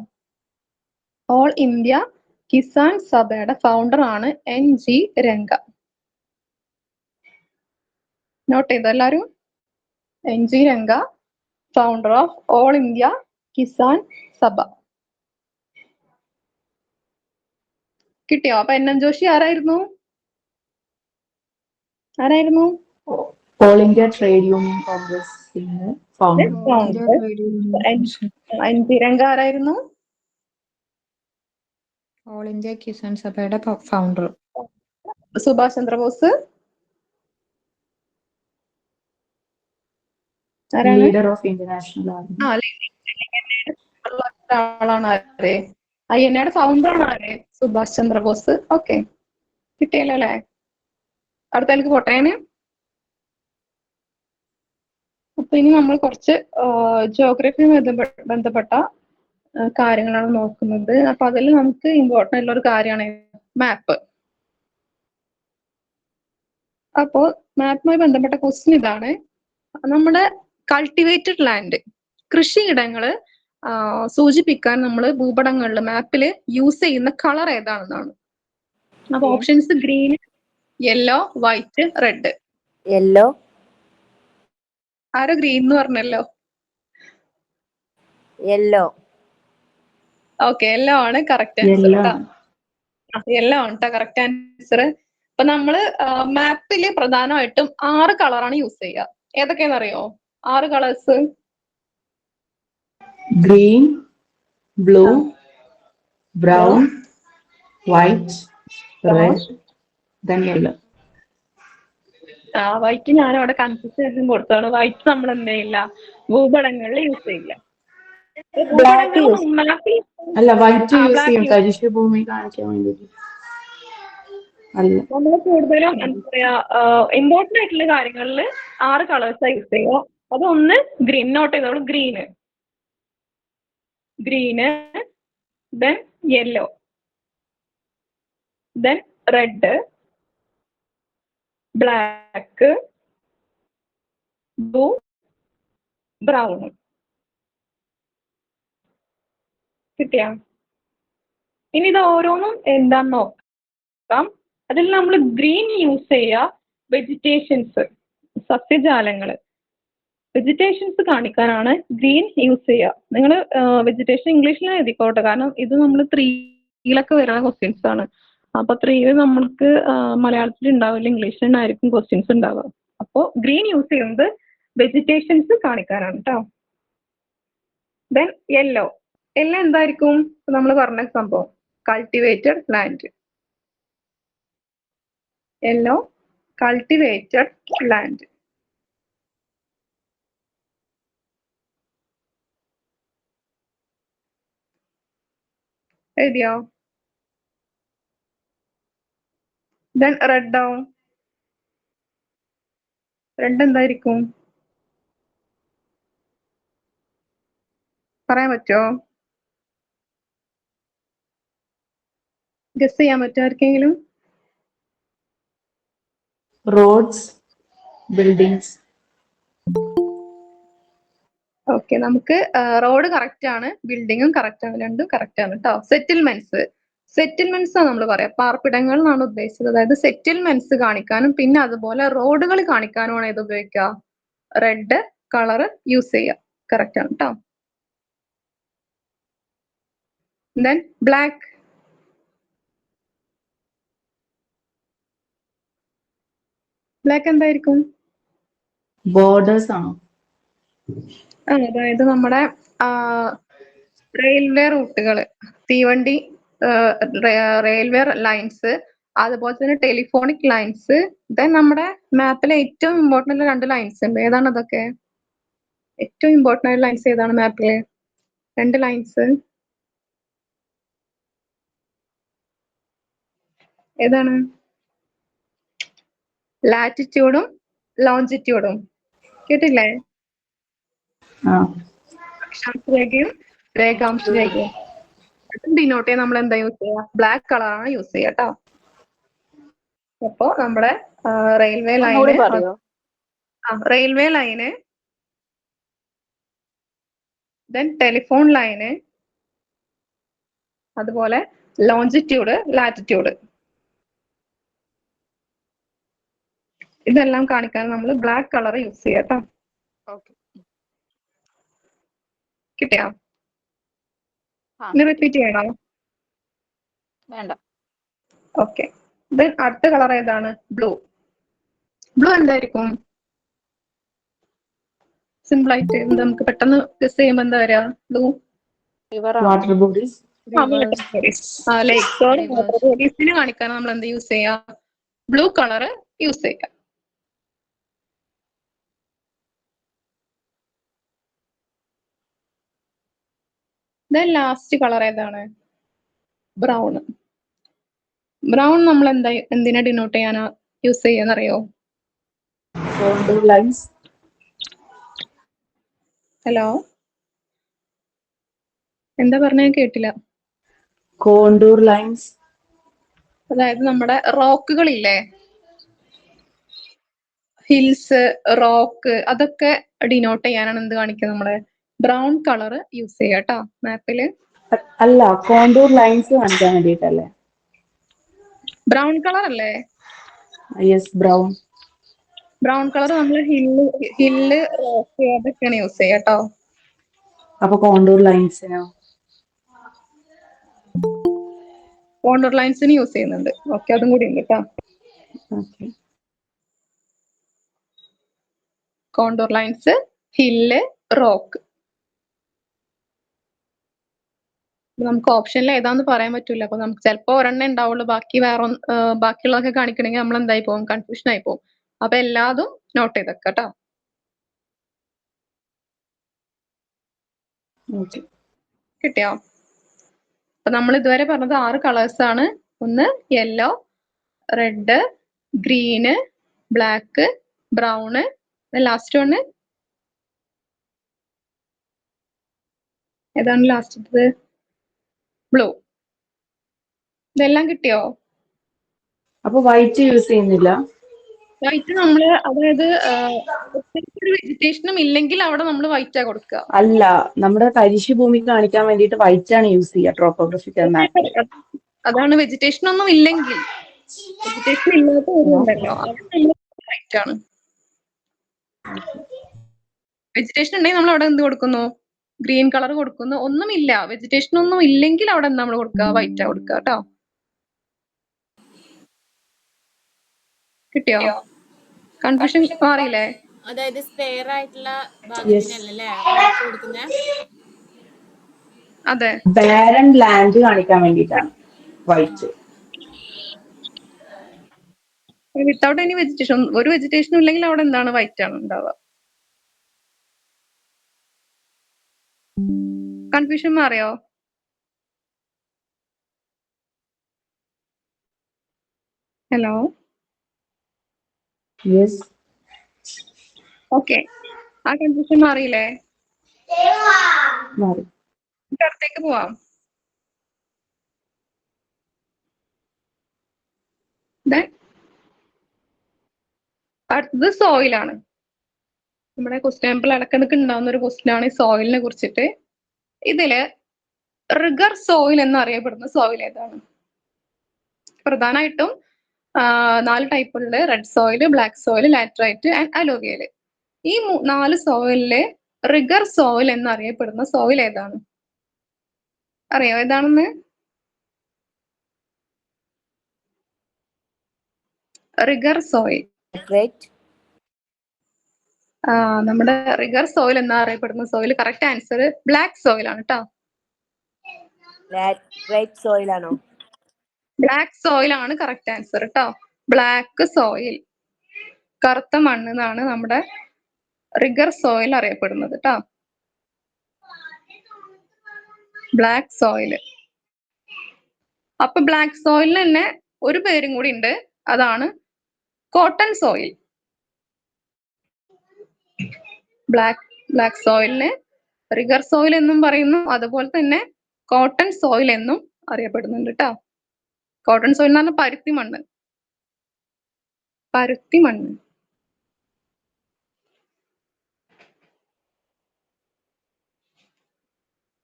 ഓൾ ഇന്ത്യ കിസാൻ സഭയുടെ ഫൗണ്ടർ ആണ് NG രംഗ. നോട്ട് ചെയ്തോ എല്ലാരും? NG Ranga, founder of all India Kisan Sabha. കിട്ടിയോ? അപ്പൊ NM ജോഷി ആരായിരുന്നു? ആരായിരുന്നു? ഓൾ ഇന്ത്യ ട്രേഡ് യൂണിയൻ കോൺഗ്രസിന്റെ ഫൗണ്ടർ. ഫൗണ്ടർ. NG രംഗ ആരായിരുന്നു? ഓൾ ഇന്ത്യ കിസാൻ സഭയുടെ ഫൗണ്ടർ. സുഭാഷ് ചന്ദ്രബോസ് ആരാണ്? Leader of Indian national army. ആളാണ് ആര്? INAയുടെ ഫൗണ്ടർ ആണ് ആര്? സുഭാഷ് ചന്ദ്രബോസ്. ഓക്കെ, കിട്ടിയല്ലോ അല്ലേ? അടുത്തേക്ക് പോട്ടേന്. അപ്പൊ ഇനി നമ്മൾ കുറച്ച് ജോഗ്രഫിയുമായി ബന്ധപ്പെട്ട കാര്യങ്ങളാണ് നോക്കുന്നത്. അപ്പൊ അതിൽ നമുക്ക് ഇമ്പോർട്ടൻ്റ് ആയിട്ടുള്ള ഒരു കാര്യമാണ് മാപ്പ്. അപ്പോൾ മാപ്പുമായി ബന്ധപ്പെട്ട ക്വസ്റ്റ്യൻ ഇതാണ്. നമ്മുടെ കൾട്ടിവേറ്റഡ് ലാൻഡ്, കൃഷിയിടങ്ങള് സൂചിപ്പിക്കാൻ നമ്മൾ ഭൂപടങ്ങളിൽ മാപ്പില് യൂസ് ചെയ്യുന്ന കളർ ഏതാണെന്നാണ്. അപ്പൊ options green, yellow, white, red. Yellow. ആരോ ഗ്രീൻ എന്ന് പറഞ്ഞല്ലോ? യെല്ലോ. ഓക്കെ, യെല്ലോ ആണ് കറക്റ്റ് ആൻസർ കേട്ടോ. യെല്ലോ ആണ് കേട്ടോ കറക്റ്റ് ആൻസർ. അപ്പൊ നമ്മള് മാപ്പില് പ്രധാനമായിട്ടും 6 കളറാണ് യൂസ് ചെയ്യുക. ഏതൊക്കെയാണെന്ന് അറിയോ? 6 colours. Green, blue, brown, white, red, then yellow. White ഞാൻ അവിടെ കൺസിസ്റ്റൻസും കൊടുത്താണ്. വൈറ്റ് നമ്മൾ എന്ത് ചെയ്യില്ല, ഭൂപടങ്ങളിൽ യൂസ് ചെയ്യില്ല. അല്ല, വൈറ്റ് യൂസ് ചെയ്യും തരിശു ഭൂമി കാണിക്കാൻ വേണ്ടിട്ട്. നമ്മൾ കൂടുതലും എന്താ പറയാ, ഇമ്പോർട്ടന്റ് ആയിട്ടുള്ള കാര്യങ്ങളിൽ 6 കളേഴ്സ് യൂസ് ചെയ്യുക. അതൊന്ന് ഗ്രീൻ. നോട്ട് ചെയ്തോളൂ. Green, then yellow, then red, black, blue, brown. കിട്ടിയ? ഇനി ഇത് ഓരോന്നും എന്താന്ന് നോക്കാം. അതിൽ നമ്മൾ ഗ്രീൻ യൂസ് ചെയ്യുക വെജിറ്റേഷൻസ്, സസ്യജാലങ്ങൾ. വെജിറ്റേഷൻസ് കാണിക്കാനാണ് ഗ്രീൻ യൂസ് ചെയ്യുക. നിങ്ങൾ വെജിറ്റേഷൻ ഇംഗ്ലീഷിൽ എഴുതിക്കോട്ടെ, കാരണം ഇത് നമ്മൾ 3-ലൊക്കെ വരുന്ന ക്വസ്റ്റ്യൻസ് ആണ്. അപ്പൊ 3 നമ്മൾക്ക് മലയാളത്തിൽ ഉണ്ടാവില്ല, ഇംഗ്ലീഷിലായിരിക്കും ക്വസ്റ്റ്യൻസ് ഉണ്ടാവുക. അപ്പോൾ ഗ്രീൻ യൂസ് ചെയ്യുന്നത് വെജിറ്റേഷൻസ് കാണിക്കാനാണ് കേട്ടോ. ദെൻ യെല്ലോ എന്തായിരിക്കും? നമ്മൾ പറഞ്ഞ സംഭവം cultivated land. Yellow cultivated land. എഴുതിയോ? ദെൻ റെഡോ? റെഡ് എന്തായിരിക്കും? പറയാൻ പറ്റുമോ? ഗസ് ചെയ്യാൻ പറ്റുമോ ആർക്കെങ്കിലും? Roads, buildings. ഓക്കെ, നമുക്ക് റോഡ് കറക്റ്റ് ആണ്, ബിൽഡിങ്ങും കറക്റ്റ് ആണ്, രണ്ടും കറക്റ്റ് ആണ് കേട്ടോ. സെറ്റിൽമെന്റ്സ് ആണ് നമ്മൾ പറയാം. പാർപ്പിടങ്ങൾ എന്നാണ് ഉദ്ദേശിച്ചത്. അതായത് സെറ്റിൽമെന്റ്സ് കാണിക്കാനും പിന്നെ അതുപോലെ റോഡുകൾ കാണിക്കാനുമാണ് ഇത് ഉപയോഗിക്കുക. റെഡ് കളർ യൂസ് ചെയ്യുക. കറക്റ്റ് ആണ് കേട്ടോ. Then black. ബ്ലാക്ക് എന്തായിരിക്കും? ബോർഡേഴ്സ് ആണോ? അതായത് നമ്മുടെ റെയിൽവേ റൂട്ടുകൾ, തീവണ്ടി റെയിൽവേ ലൈൻസ്, അതുപോലെ തന്നെ ടെലിഫോണിക് ലൈൻസ്. ദെൻ നമ്മുടെ മാപ്പിലെ ഏറ്റവും ഇമ്പോർട്ടൻ്റ് 2 ലൈൻസ് ഉണ്ട്. ഏതാണ് അതൊക്കെ? ഏറ്റവും ഇമ്പോർട്ടൻ്റ് ആയ ലൈൻസ് ഏതാണ് മാപ്പിലെ? 2 ലൈൻസ് ഏതാണ്? ലാറ്റിറ്റ്യൂഡും ലോഞ്ചിറ്റ്യൂഡും. കേട്ടില്ലേ? ആ അക്ഷാംശ രേഖയും രേഖാംശ രേഖയും. ഡിനോട്ട് ചെയ്യാൻ നമ്മൾ എന്താ യൂസ് ചെയ്യുക? ബ്ലാക്ക് കളറാണ് യൂസ് ചെയ്യുക കേട്ടോ. അപ്പോ നമ്മുടെ റെയിൽവേ ഒന്നുകൂടി ലൈന്, പറയോ? Railway line, then telephone line, അതുപോലെ ലോഞ്ചിറ്റ്യൂഡ്, ലാറ്റിറ്റ്യൂഡ്. ഇതെല്ലാം കാണിക്കാൻ നമ്മൾ ബ്ലാക്ക് കളർ യൂസ് ചെയ്യാം കേട്ടോ. ഓക്കെ. കിട്ടിയോ? ആ ഇനി റിപ്പീറ്റ് ചെയ്യണോ? വേണ്ട. ഓക്കെ. ദെൻ അടുത്ത കളർ ഏതാണ്? ബ്ലൂ. ബ്ലൂ എന്തായിരിക്കും? സിമ്പിൾ ആയിട്ട് എന്താ നമുക്ക് പെട്ടെന്ന് ഗസ് ചെയ്യുമ്പോൾ എന്താ വരിക? Blue water bodies. Lakes or water ബോഡീസിന് കാണിക്കാൻ നമ്മൾ എന്ത് യൂസ് ചെയ്യാം? ബ്ലൂ കളർ യൂസ് ചെയ്യാം. ദെൻ ലാസ്റ്റ് കളർ ഏതാണ്? ബ്രൗൺ. ബ്രൗൺ നമ്മൾ എന്തിനാ ഡിനോട്ട് ചെയ്യാനാ യൂസ് ചെയ്യാന്നറിയോ? Contour lines. ഹലോ, എന്താ പറഞ്ഞ? ഞാൻ കേട്ടില്ല. Contour lines. അതായത് നമ്മുടെ റോക്കുകളില്ലേ, ഹിൽസ്, റോക്ക്, അതൊക്കെ ഡിനോട്ട് ചെയ്യാനാണ് എന്ത് കാണിക്കുക? നമ്മള് ബ്രൗൺ കളർ യൂസ് ചെയ്യുക കേട്ടോ മാപ്പില്. അല്ല, കോണ്ടൂർ ലൈൻസ് കാണിക്കാൻ വേണ്ടിട്ടല്ലേ? ബ്രൗൺ കളർ അല്ലേ? Yes, brown. ബ്രൗൺ കളർ നമ്മൾ ഹില്ല്, റോക്ക് അതൊക്കെയാണ് യൂസ് ചെയ്യുക കേട്ടോ. അപ്പൊ കോണ്ടൂർ ലൈൻസിനോ? കോണ്ടൂർ ലൈൻസിന് യൂസ് ചെയ്യുന്നുണ്ട്. ഓക്കെ, അതും കൂടി ഉണ്ട് കേട്ടോ. Okay. Contour lines, hill, rock. നമുക്ക് ഓപ്ഷനിൽ ഏതാന്ന് പറയാൻ പറ്റൂല. അപ്പൊ നമുക്ക് ചിലപ്പോ ഒരെണ്ണം ഉണ്ടാവുള്ളൂ, ബാക്കി ബാക്കിയുള്ളതൊക്കെ കാണിക്കണമെങ്കിൽ നമ്മൾ എന്തായി പോകും? കൺഫ്യൂഷൻ ആയി പോകും. അപ്പൊ എല്ലാതും നോട്ട് ചെയ്തേക്കാം കേട്ടോ. ഓക്കെ. കിട്ടിയോ? അപ്പൊ നമ്മൾ ഇതുവരെ പറഞ്ഞത് 6 കളേഴ്സ് ആണ്. ഒന്ന് yellow, red, green, black, brown, last one ഏതാണ്? ലാസ്റ്റത്തത് ബ്ലൂ. ഇതെല്ലാം കിട്ടിയോ? അപ്പൊ വൈറ്റ് യൂസ് ചെയ്യുന്നില്ല? വൈറ്റ് നമ്മള് അതായത് വെജിറ്റേഷനും ഇല്ലെങ്കിൽ അവിടെ നമ്മൾ വൈറ്റാ കൊടുക്കുക. അല്ല, നമ്മുടെ തരിശു ഭൂമി കാണിക്കാൻ വേണ്ടിയിട്ട് വൈറ്റ് ആണ് യൂസ് ചെയ്യുക ടോപ്പോഗ്രഫിക്കൽ മാപ്പിൽ. അതാണ് വെജിറ്റേഷൻ ഒന്നും ഇല്ലെങ്കിൽ. വെജിറ്റേഷൻ ഇല്ലാത്ത ഉണ്ടല്ലോ, അത് നമ്മൾ വൈറ്റ് ആണ്. വെജിറ്റേഷൻ ഉണ്ടെങ്കിൽ നമ്മൾ അവിടെ എന്ത് കൊടുക്കുന്നു? ഗ്രീൻ കളർ കൊടുക്കുന്നു. ഒന്നുമില്ല, വെജിറ്റേഷൻ ഒന്നും ഇല്ലെങ്കിൽ അവിടെ എന്താ നമ്മൾ കൊടുക്കുക? വൈറ്റാ കൊടുക്കുക കേട്ടോ. കിട്ടിയോ? കൺഫ്യൂഷൻ മാറിയില്ലേ? അതായത് സ്പെയർ ആയിട്ടുള്ള ഭാഗത്തിനല്ലേ വൈറ്റ് കൊടുക്കുന്നേ? അതെ, ബാരൻ ലാൻഡ് കാണിക്കാൻ വേണ്ടിയിട്ടാണ് വൈറ്റ്. വിത്തൗട്ട് എനി വെജിറ്റേഷൻ, ഒരു വെജിറ്റേഷനും ഇല്ലെങ്കിൽ അവിടെ എന്താണ്? വൈറ്റ് ആണ് ഉണ്ടാവുക. കൺഫ്യൂഷൻ മാറിയോ? Hello, yes. ഓക്കെ. ആ കൺഫ്യൂഷൻ മാറിയില്ലേ? മാറി. അടുത്തേക്ക് പോവാം. അടുത്തത് സോയിലാണ്. നമ്മുടെ ക്വസ്റ്റ്യൻ പേപ്പറിൽ ഇടക്കിടക്ക് ഉണ്ടാവുന്ന ഒരു ക്വസ്റ്റ്യൻ ആണ് ഈ സോയിലിനെ കുറിച്ചിട്ട്. ഇതില് റിഗർ സോയിൽ എന്നറിയപ്പെടുന്ന സോയിൽ ഏതാണ്? പ്രധാനമായിട്ടും 4 ടൈപ്പ് ഉണ്ട്. Red soil, black soil, laterite and alluvial. ഈ 4 സോയിലിലെ റിഗർ സോയിൽ എന്നറിയപ്പെടുന്ന സോയിൽ ഏതാണ്? അറിയോ ഏതാണെന്ന്? റിഗർ സോയിൽ. നമ്മുടെ റിഗർ സോയിൽ എന്നറിയപ്പെടുന്ന soil, correct answer black soil ആണ് കേട്ടോ. റൈറ്റ് സോയിൽ ആണോ? ബ്ലാക്ക് സോയിൽ ആണ് കറക്റ്റ് ആൻസർ കേട്ടോ. ബ്ലാക്ക് സോയിൽ, കറുത്ത മണ്ണ് എന്നാണ് നമ്മുടെ റിഗർ സോയിൽ അറിയപ്പെടുന്നത് കേട്ടോ. Black soil. അപ്പൊ ബ്ലാക്ക് സോയിലിന് തന്നെ ഒരു പേരും കൂടി ഉണ്ട്, അതാണ് കോട്ടൺ സോയിൽ. ബ്ലാക്ക് സോയിലിന് റിഗർ സോയിൽ എന്നും പറയുന്നു, അതുപോലെ തന്നെ കോട്ടൺ സോയിൽ എന്നും അറിയപ്പെടുന്നുണ്ട് കേട്ടോ. കോട്ടൺ സോയിൽ എന്ന് പറഞ്ഞാൽ പരുത്തി മണ്ണ്. പരുത്തി മണ്ണ്.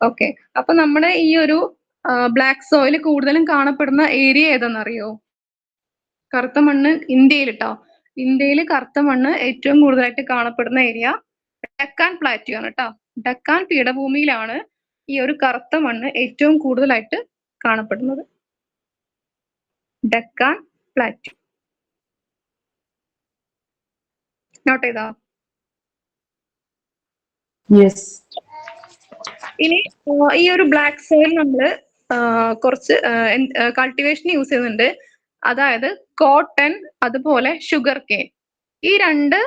ഓക്കെ, അപ്പൊ നമ്മുടെ ഈ ഒരു ബ്ലാക്ക് സോയിൽ കൂടുതലും കാണപ്പെടുന്ന ഏരിയ ഏതെന്നറിയോ? കറുത്ത മണ്ണ് ഇന്ത്യയിൽ കേട്ടോ. ഇന്ത്യയിൽ കറുത്ത മണ്ണ് ഏറ്റവും കൂടുതലായിട്ട് കാണപ്പെടുന്ന ഏരിയ ഡക്കാൻ പ്ലാറ്റ്യൂ ആണ് കേട്ടോ. ഡക്കാൻ പീഠഭൂമിയിലാണ് ഈ ഒരു കറുത്ത മണ്ണ് ഏറ്റവും കൂടുതലായിട്ട് കാണപ്പെടുന്നത്. ഡക്കാൻ പ്ലാറ്റ്യൂ. നോട്ട് ചെയ്തോ? യെസ്. ഇനി ഈ ഒരു ബ്ലാക്ക് സോയിൽ നമ്മൾ കുറച്ച് കൾട്ടിവേഷൻ യൂസ് ചെയ്യുന്നുണ്ട്. അതായത് കോട്ടൺ അതുപോലെ ഷുഗർ കെയിൻ, ഈ രണ്ട്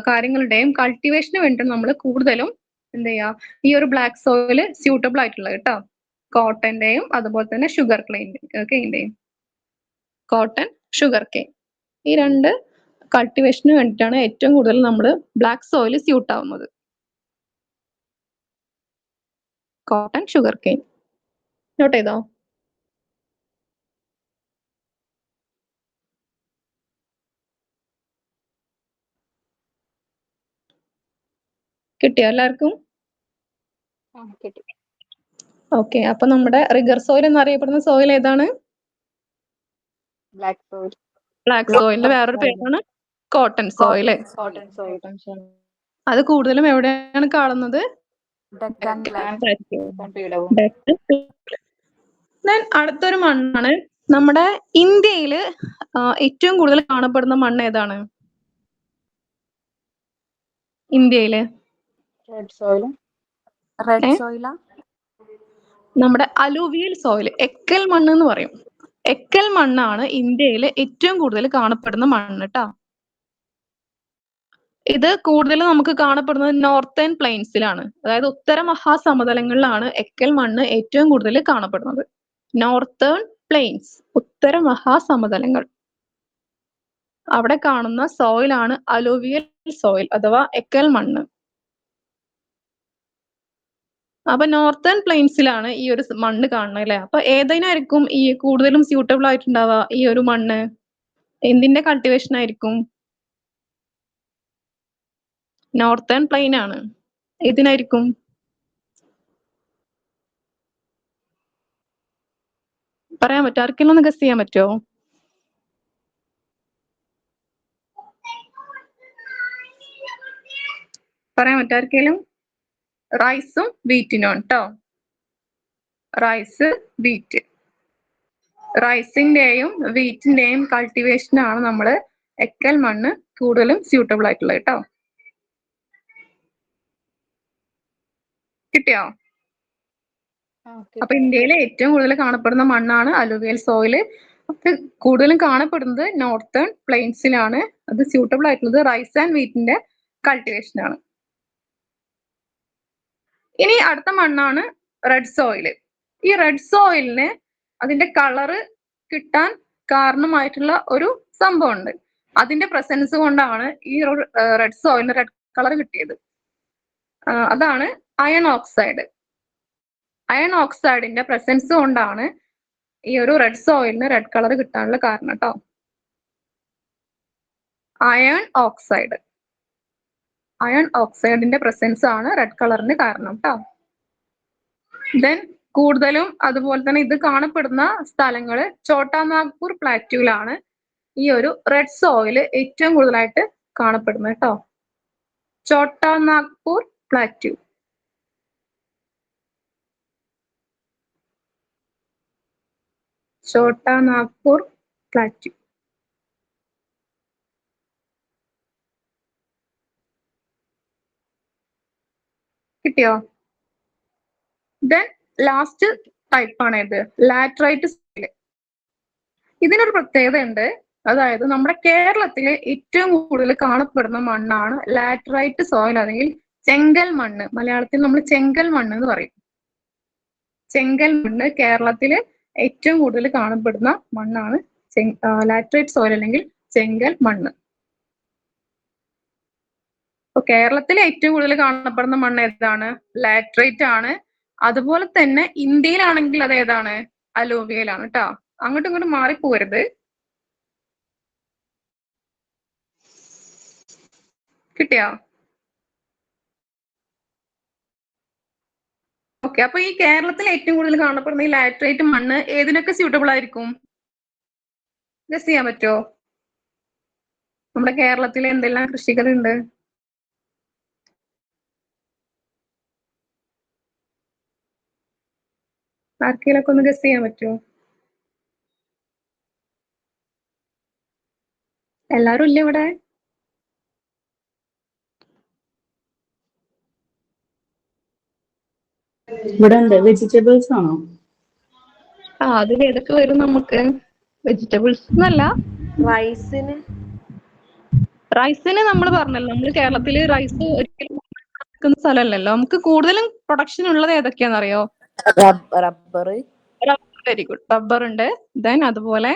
കാര്യങ്ങളുടെയും കൾട്ടിവേഷന് വേണ്ടി നമ്മൾ കൂടുതലും എന്ത് ചെയ്യാ, ഈ ഒരു ബ്ലാക്ക് സോയിൽ സ്യൂട്ടബിൾ ആയിട്ടുള്ളത് കേട്ടോ. കോട്ടന്റെയും അതുപോലെ തന്നെ ഷുഗർ കെയിന്റെയും. കോട്ടൺ, ഷുഗർ കെയിൻ, ഈ രണ്ട് കൾട്ടിവേഷന് വേണ്ടിയിട്ടാണ് ഏറ്റവും കൂടുതൽ നമ്മൾ ബ്ലാക്ക് സോയിൽ സ്യൂട്ട് ആവുന്നത്. Cotton, sugar cane. നോട്ട് ചെയ്തോ? കിട്ടിയോ എല്ലാവർക്കും? കിട്ടി. ഓക്കെ, അപ്പൊ നമ്മുടെ റിഗർ സോയിൽ എന്നറിയപ്പെടുന്ന സോയിൽ ഏതാണ്? Black soil. ബ്ലാക്ക് സോയിലിന്റെ വേറൊരു പേരാണ് കോട്ടൺ സോയിൽ. Cotton soil. അത് കൂടുതലും എവിടെയാണ് കാണുന്നത്? ഡക്കാൻ പീഠഭൂമി. Then അടുത്തൊരു മണ്ണാണ് നമ്മുടെ ഇന്ത്യയിൽ ഏറ്റവും കൂടുതൽ കാണപ്പെടുന്ന മണ്ണ് ഏതാണ്? ഇന്ത്യയില് റെഡ് സോയിൽ. റെഡ് സോയിലാ? നമ്മുടെ അലൂവിയൽ സോയിൽ, എക്കൽ മണ്ണ് എന്ന് പറയും. എക്കൽ മണ്ണാണ് ഇന്ത്യയിൽ ഏറ്റവും കൂടുതൽ കാണപ്പെടുന്ന മണ്ണ് ട്ടാ. ഇത് കൂടുതൽ നമുക്ക് കാണപ്പെടുന്നത് നോർത്തേൺ പ്ലെയിൻസിലാണ്, അതായത് ഉത്തര മഹാസമതലങ്ങളിലാണ് എക്കൽ മണ്ണ് ഏറ്റവും കൂടുതൽ കാണപ്പെടുന്നത്. നോർത്തേൺ പ്ലെയിൻസ്, ഉത്തര മഹാസമതലങ്ങൾ, അവിടെ കാണുന്ന സോയിലാണ് അലൂവിയൽ സോയിൽ അഥവാ എക്കൽ മണ്ണ്. അപ്പൊ നോർത്തേൺ പ്ലെയിൻസിലാണ് ഈ ഒരു മണ്ണ് കാണുന്നത് അല്ലെ. അപ്പൊ ഏതിനായിരിക്കും ഈ കൂടുതലും സ്യൂട്ടബിൾ ആയിട്ടുണ്ടാവുക ഈ ഒരു മണ്ണ്? എന്തിന്റെ കൾട്ടിവേഷൻ ആയിരിക്കും? നോർത്തേൺ പ്ലെയിൻ ആണ്. ഇതിനായിരിക്കും പറയാൻ പറ്റുമോ? ആർക്കെങ്കിലും ഒന്ന് ഗസ് ചെയ്യാൻ പറ്റുമോ? പറയാൻ പറ്റുമോ ആർക്കെങ്കിലും? റൈസും വീറ്റിനും കേട്ടോ. Rice, wheat. റൈസിന്റെയും വീറ്റിന്റെയും കൾട്ടിവേഷൻ ആണ് നമ്മൾ എക്കൽ മണ്ണ് കൂടുതലും സ്യൂട്ടബിൾ ആയിട്ടുള്ളത് കേട്ടോ. കിട്ടിയോ? അപ്പൊ ഇന്ത്യയിലെ ഏറ്റവും കൂടുതൽ കാണപ്പെടുന്ന മണ്ണാണ് അലൂവിയൽ സോയിൽ. കൂടുതലും കാണപ്പെടുന്നത് നോർത്തേൺ പ്ലെയിൻസിലാണ്. അത് സ്യൂട്ടബിൾ ആയിട്ടുള്ളത് റൈസ് ആൻഡ് വീറ്റിന്റെ കൾട്ടിവേഷൻ ആണ്. ഇനി അടുത്ത മണ്ണാണ് റെഡ് സോയിൽ. ഈ റെഡ് സോയിലിന് അതിന്റെ കളറ് കിട്ടാൻ കാരണമായിട്ടുള്ള ഒരു സംഭവം ഉണ്ട്. അതിന്റെ പ്രസൻസ് കൊണ്ടാണ് ഈ റെഡ് സോയിലിന് റെഡ് കളർ കിട്ടിയത്. അതാണ് അയൺ ഓക്സൈഡ്. അയൺ ഓക്സൈഡിന്റെ പ്രസൻസ് കൊണ്ടാണ് ഈ ഒരു റെഡ് സോയിലിന് റെഡ് കളർ കിട്ടാനുള്ള കാരണം കേട്ടോ. അയൺ ഓക്സൈഡ്, അയൺ ഓക്സൈഡിന്റെ പ്രസൻസ് ആണ് റെഡ് കളറിന് കാരണം കേട്ടോ. ദെൻ കൂടുതലും അതുപോലെ തന്നെ ഇത് കാണപ്പെടുന്ന സ്ഥലങ്ങള് ഛോട്ടാ നാഗ്പൂർ പ്ലാറ്റ്യൂലാണ് ഈ ഒരു റെഡ് സോയിൽ ഏറ്റവും കൂടുതലായിട്ട് കാണപ്പെടുന്നത് കേട്ടോ. ഛോട്ടാ നാഗ്പൂർ പ്ലാറ്റ്യൂ. ഛോട്ടാ നാഗ്പൂർ പ്ലാറ്റ്യൂ. കിട്ടിയോ? ദെൻ ലാസ്റ്റ് ടൈപ്പാണ് ഇത് ലാറ്ററൈറ്റ് സോയിൽ. ഇതിനൊരു പ്രത്യേകത ഉണ്ട്. അതായത് നമ്മുടെ കേരളത്തിലെ ഏറ്റവും കൂടുതൽ കാണപ്പെടുന്ന മണ്ണാണ് ലാറ്ററൈറ്റ് സോയിൽ അല്ലെങ്കിൽ ചെങ്കൽ മണ്ണ്. മലയാളത്തിൽ നമ്മൾ ചെങ്കൽ മണ്ണ് എന്ന് പറയും. ചെങ്കൽ മണ്ണ് കേരളത്തില് ഏറ്റവും കൂടുതൽ കാണപ്പെടുന്ന മണ്ണാണ് ലാറ്ററൈറ്റ് സോയിൽ അല്ലെങ്കിൽ ചെങ്കൽ മണ്ണ്. അപ്പൊ കേരളത്തിൽ ഏറ്റവും കൂടുതൽ കാണപ്പെടുന്ന മണ്ണ് ഏതാണ്? ലാറ്ററൈറ്റ് ആണ്. അതുപോലെ തന്നെ ഇന്ത്യയിലാണെങ്കിൽ അത് ഏതാണ്? അലൂവിയലാണ് കേട്ടോ. അങ്ങോട്ടും ഇങ്ങോട്ടും മാറിപ്പോരുത്. കിട്ടിയോ? ഓക്കെ. അപ്പൊ ഈ കേരളത്തിൽ ഏറ്റവും കൂടുതൽ കാണപ്പെടുന്ന ഈ ലാറ്ററൈറ്റ് മണ്ണ് ഏതിനൊക്കെ സ്യൂട്ടബിൾ ആയിരിക്കും? ഗസ് ചെയ്യാൻ പറ്റുമോ? നമ്മുടെ കേരളത്തിൽ എന്തെല്ലാം കൃഷികളുണ്ട്? ആർക്കെങ്കിലൊക്കെ ഒന്ന് ഗസ് ചെയ്യാൻ പറ്റുമോ? എല്ലാരും ഇല്ല ഇവിടെ? ഇവിടെ ഉണ്ട്. വെജിറ്റബിൾസ് ആണോ? അതിൽ ഏതൊക്കെ വരും നമുക്ക്? വെജിറ്റബിൾസ് എന്നല്ല, റൈസിന് റൈസിന് നമ്മൾ പറഞ്ഞല്ലോ, നമ്മൾ കേരളത്തിൽ റൈസ് ഒരിക്കലും എടുക്കുന്ന സ്ഥലമല്ലല്ലോ. നമുക്ക് കൂടുതലും പ്രൊഡക്ഷൻ ഉള്ളത് ഏതൊക്കെയാണെന്നറിയോ? റബ്ബർ. Very good. റബ്ബർ ഉണ്ട്. ദെൻ അതുപോലെ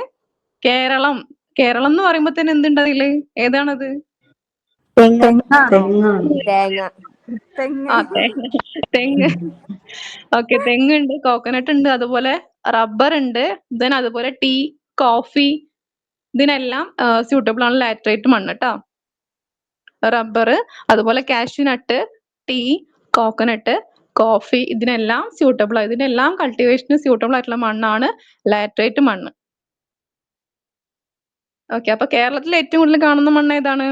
കേരളം. കേരളം എന്ന് പറയുമ്പോ തന്നെ എന്തുണ്ട് അതില്? ഏതാണത്? തെങ്ങാണോ? തെങ്ങാണ്. തേങ്ങ. ആ തെങ്ങ്. ഓക്കെ, തെങ്ങുണ്ട്, കോക്കനട്ട് ഉണ്ട്, അതുപോലെ റബ്ബർ ഉണ്ട്, ദെൻ അതുപോലെ ടീ, കോഫി, ഇതിനെല്ലാം സ്യൂട്ടബിൾ ആണ് ലാറ്ററൈറ്റ് മണ്ണ് കേട്ടോ. റബ്ബർ, അതുപോലെ കാഷ്യൂനട്ട്, ടീ, കോക്കനട്ട്, കോഫി, ഇതിനെല്ലാം സ്യൂട്ടബിൾ ആണ്. ഇതിനെല്ലാം കൾട്ടിവേഷന് സ്യൂട്ടബിൾ ആയിട്ടുള്ള മണ്ണാണ് ലാറ്ററൈറ്റ് മണ്ണ്. ഓക്കെ, അപ്പൊ കേരളത്തിൽ ഏറ്റവും കൂടുതൽ കാണുന്ന മണ്ണ് ഏതാണ്?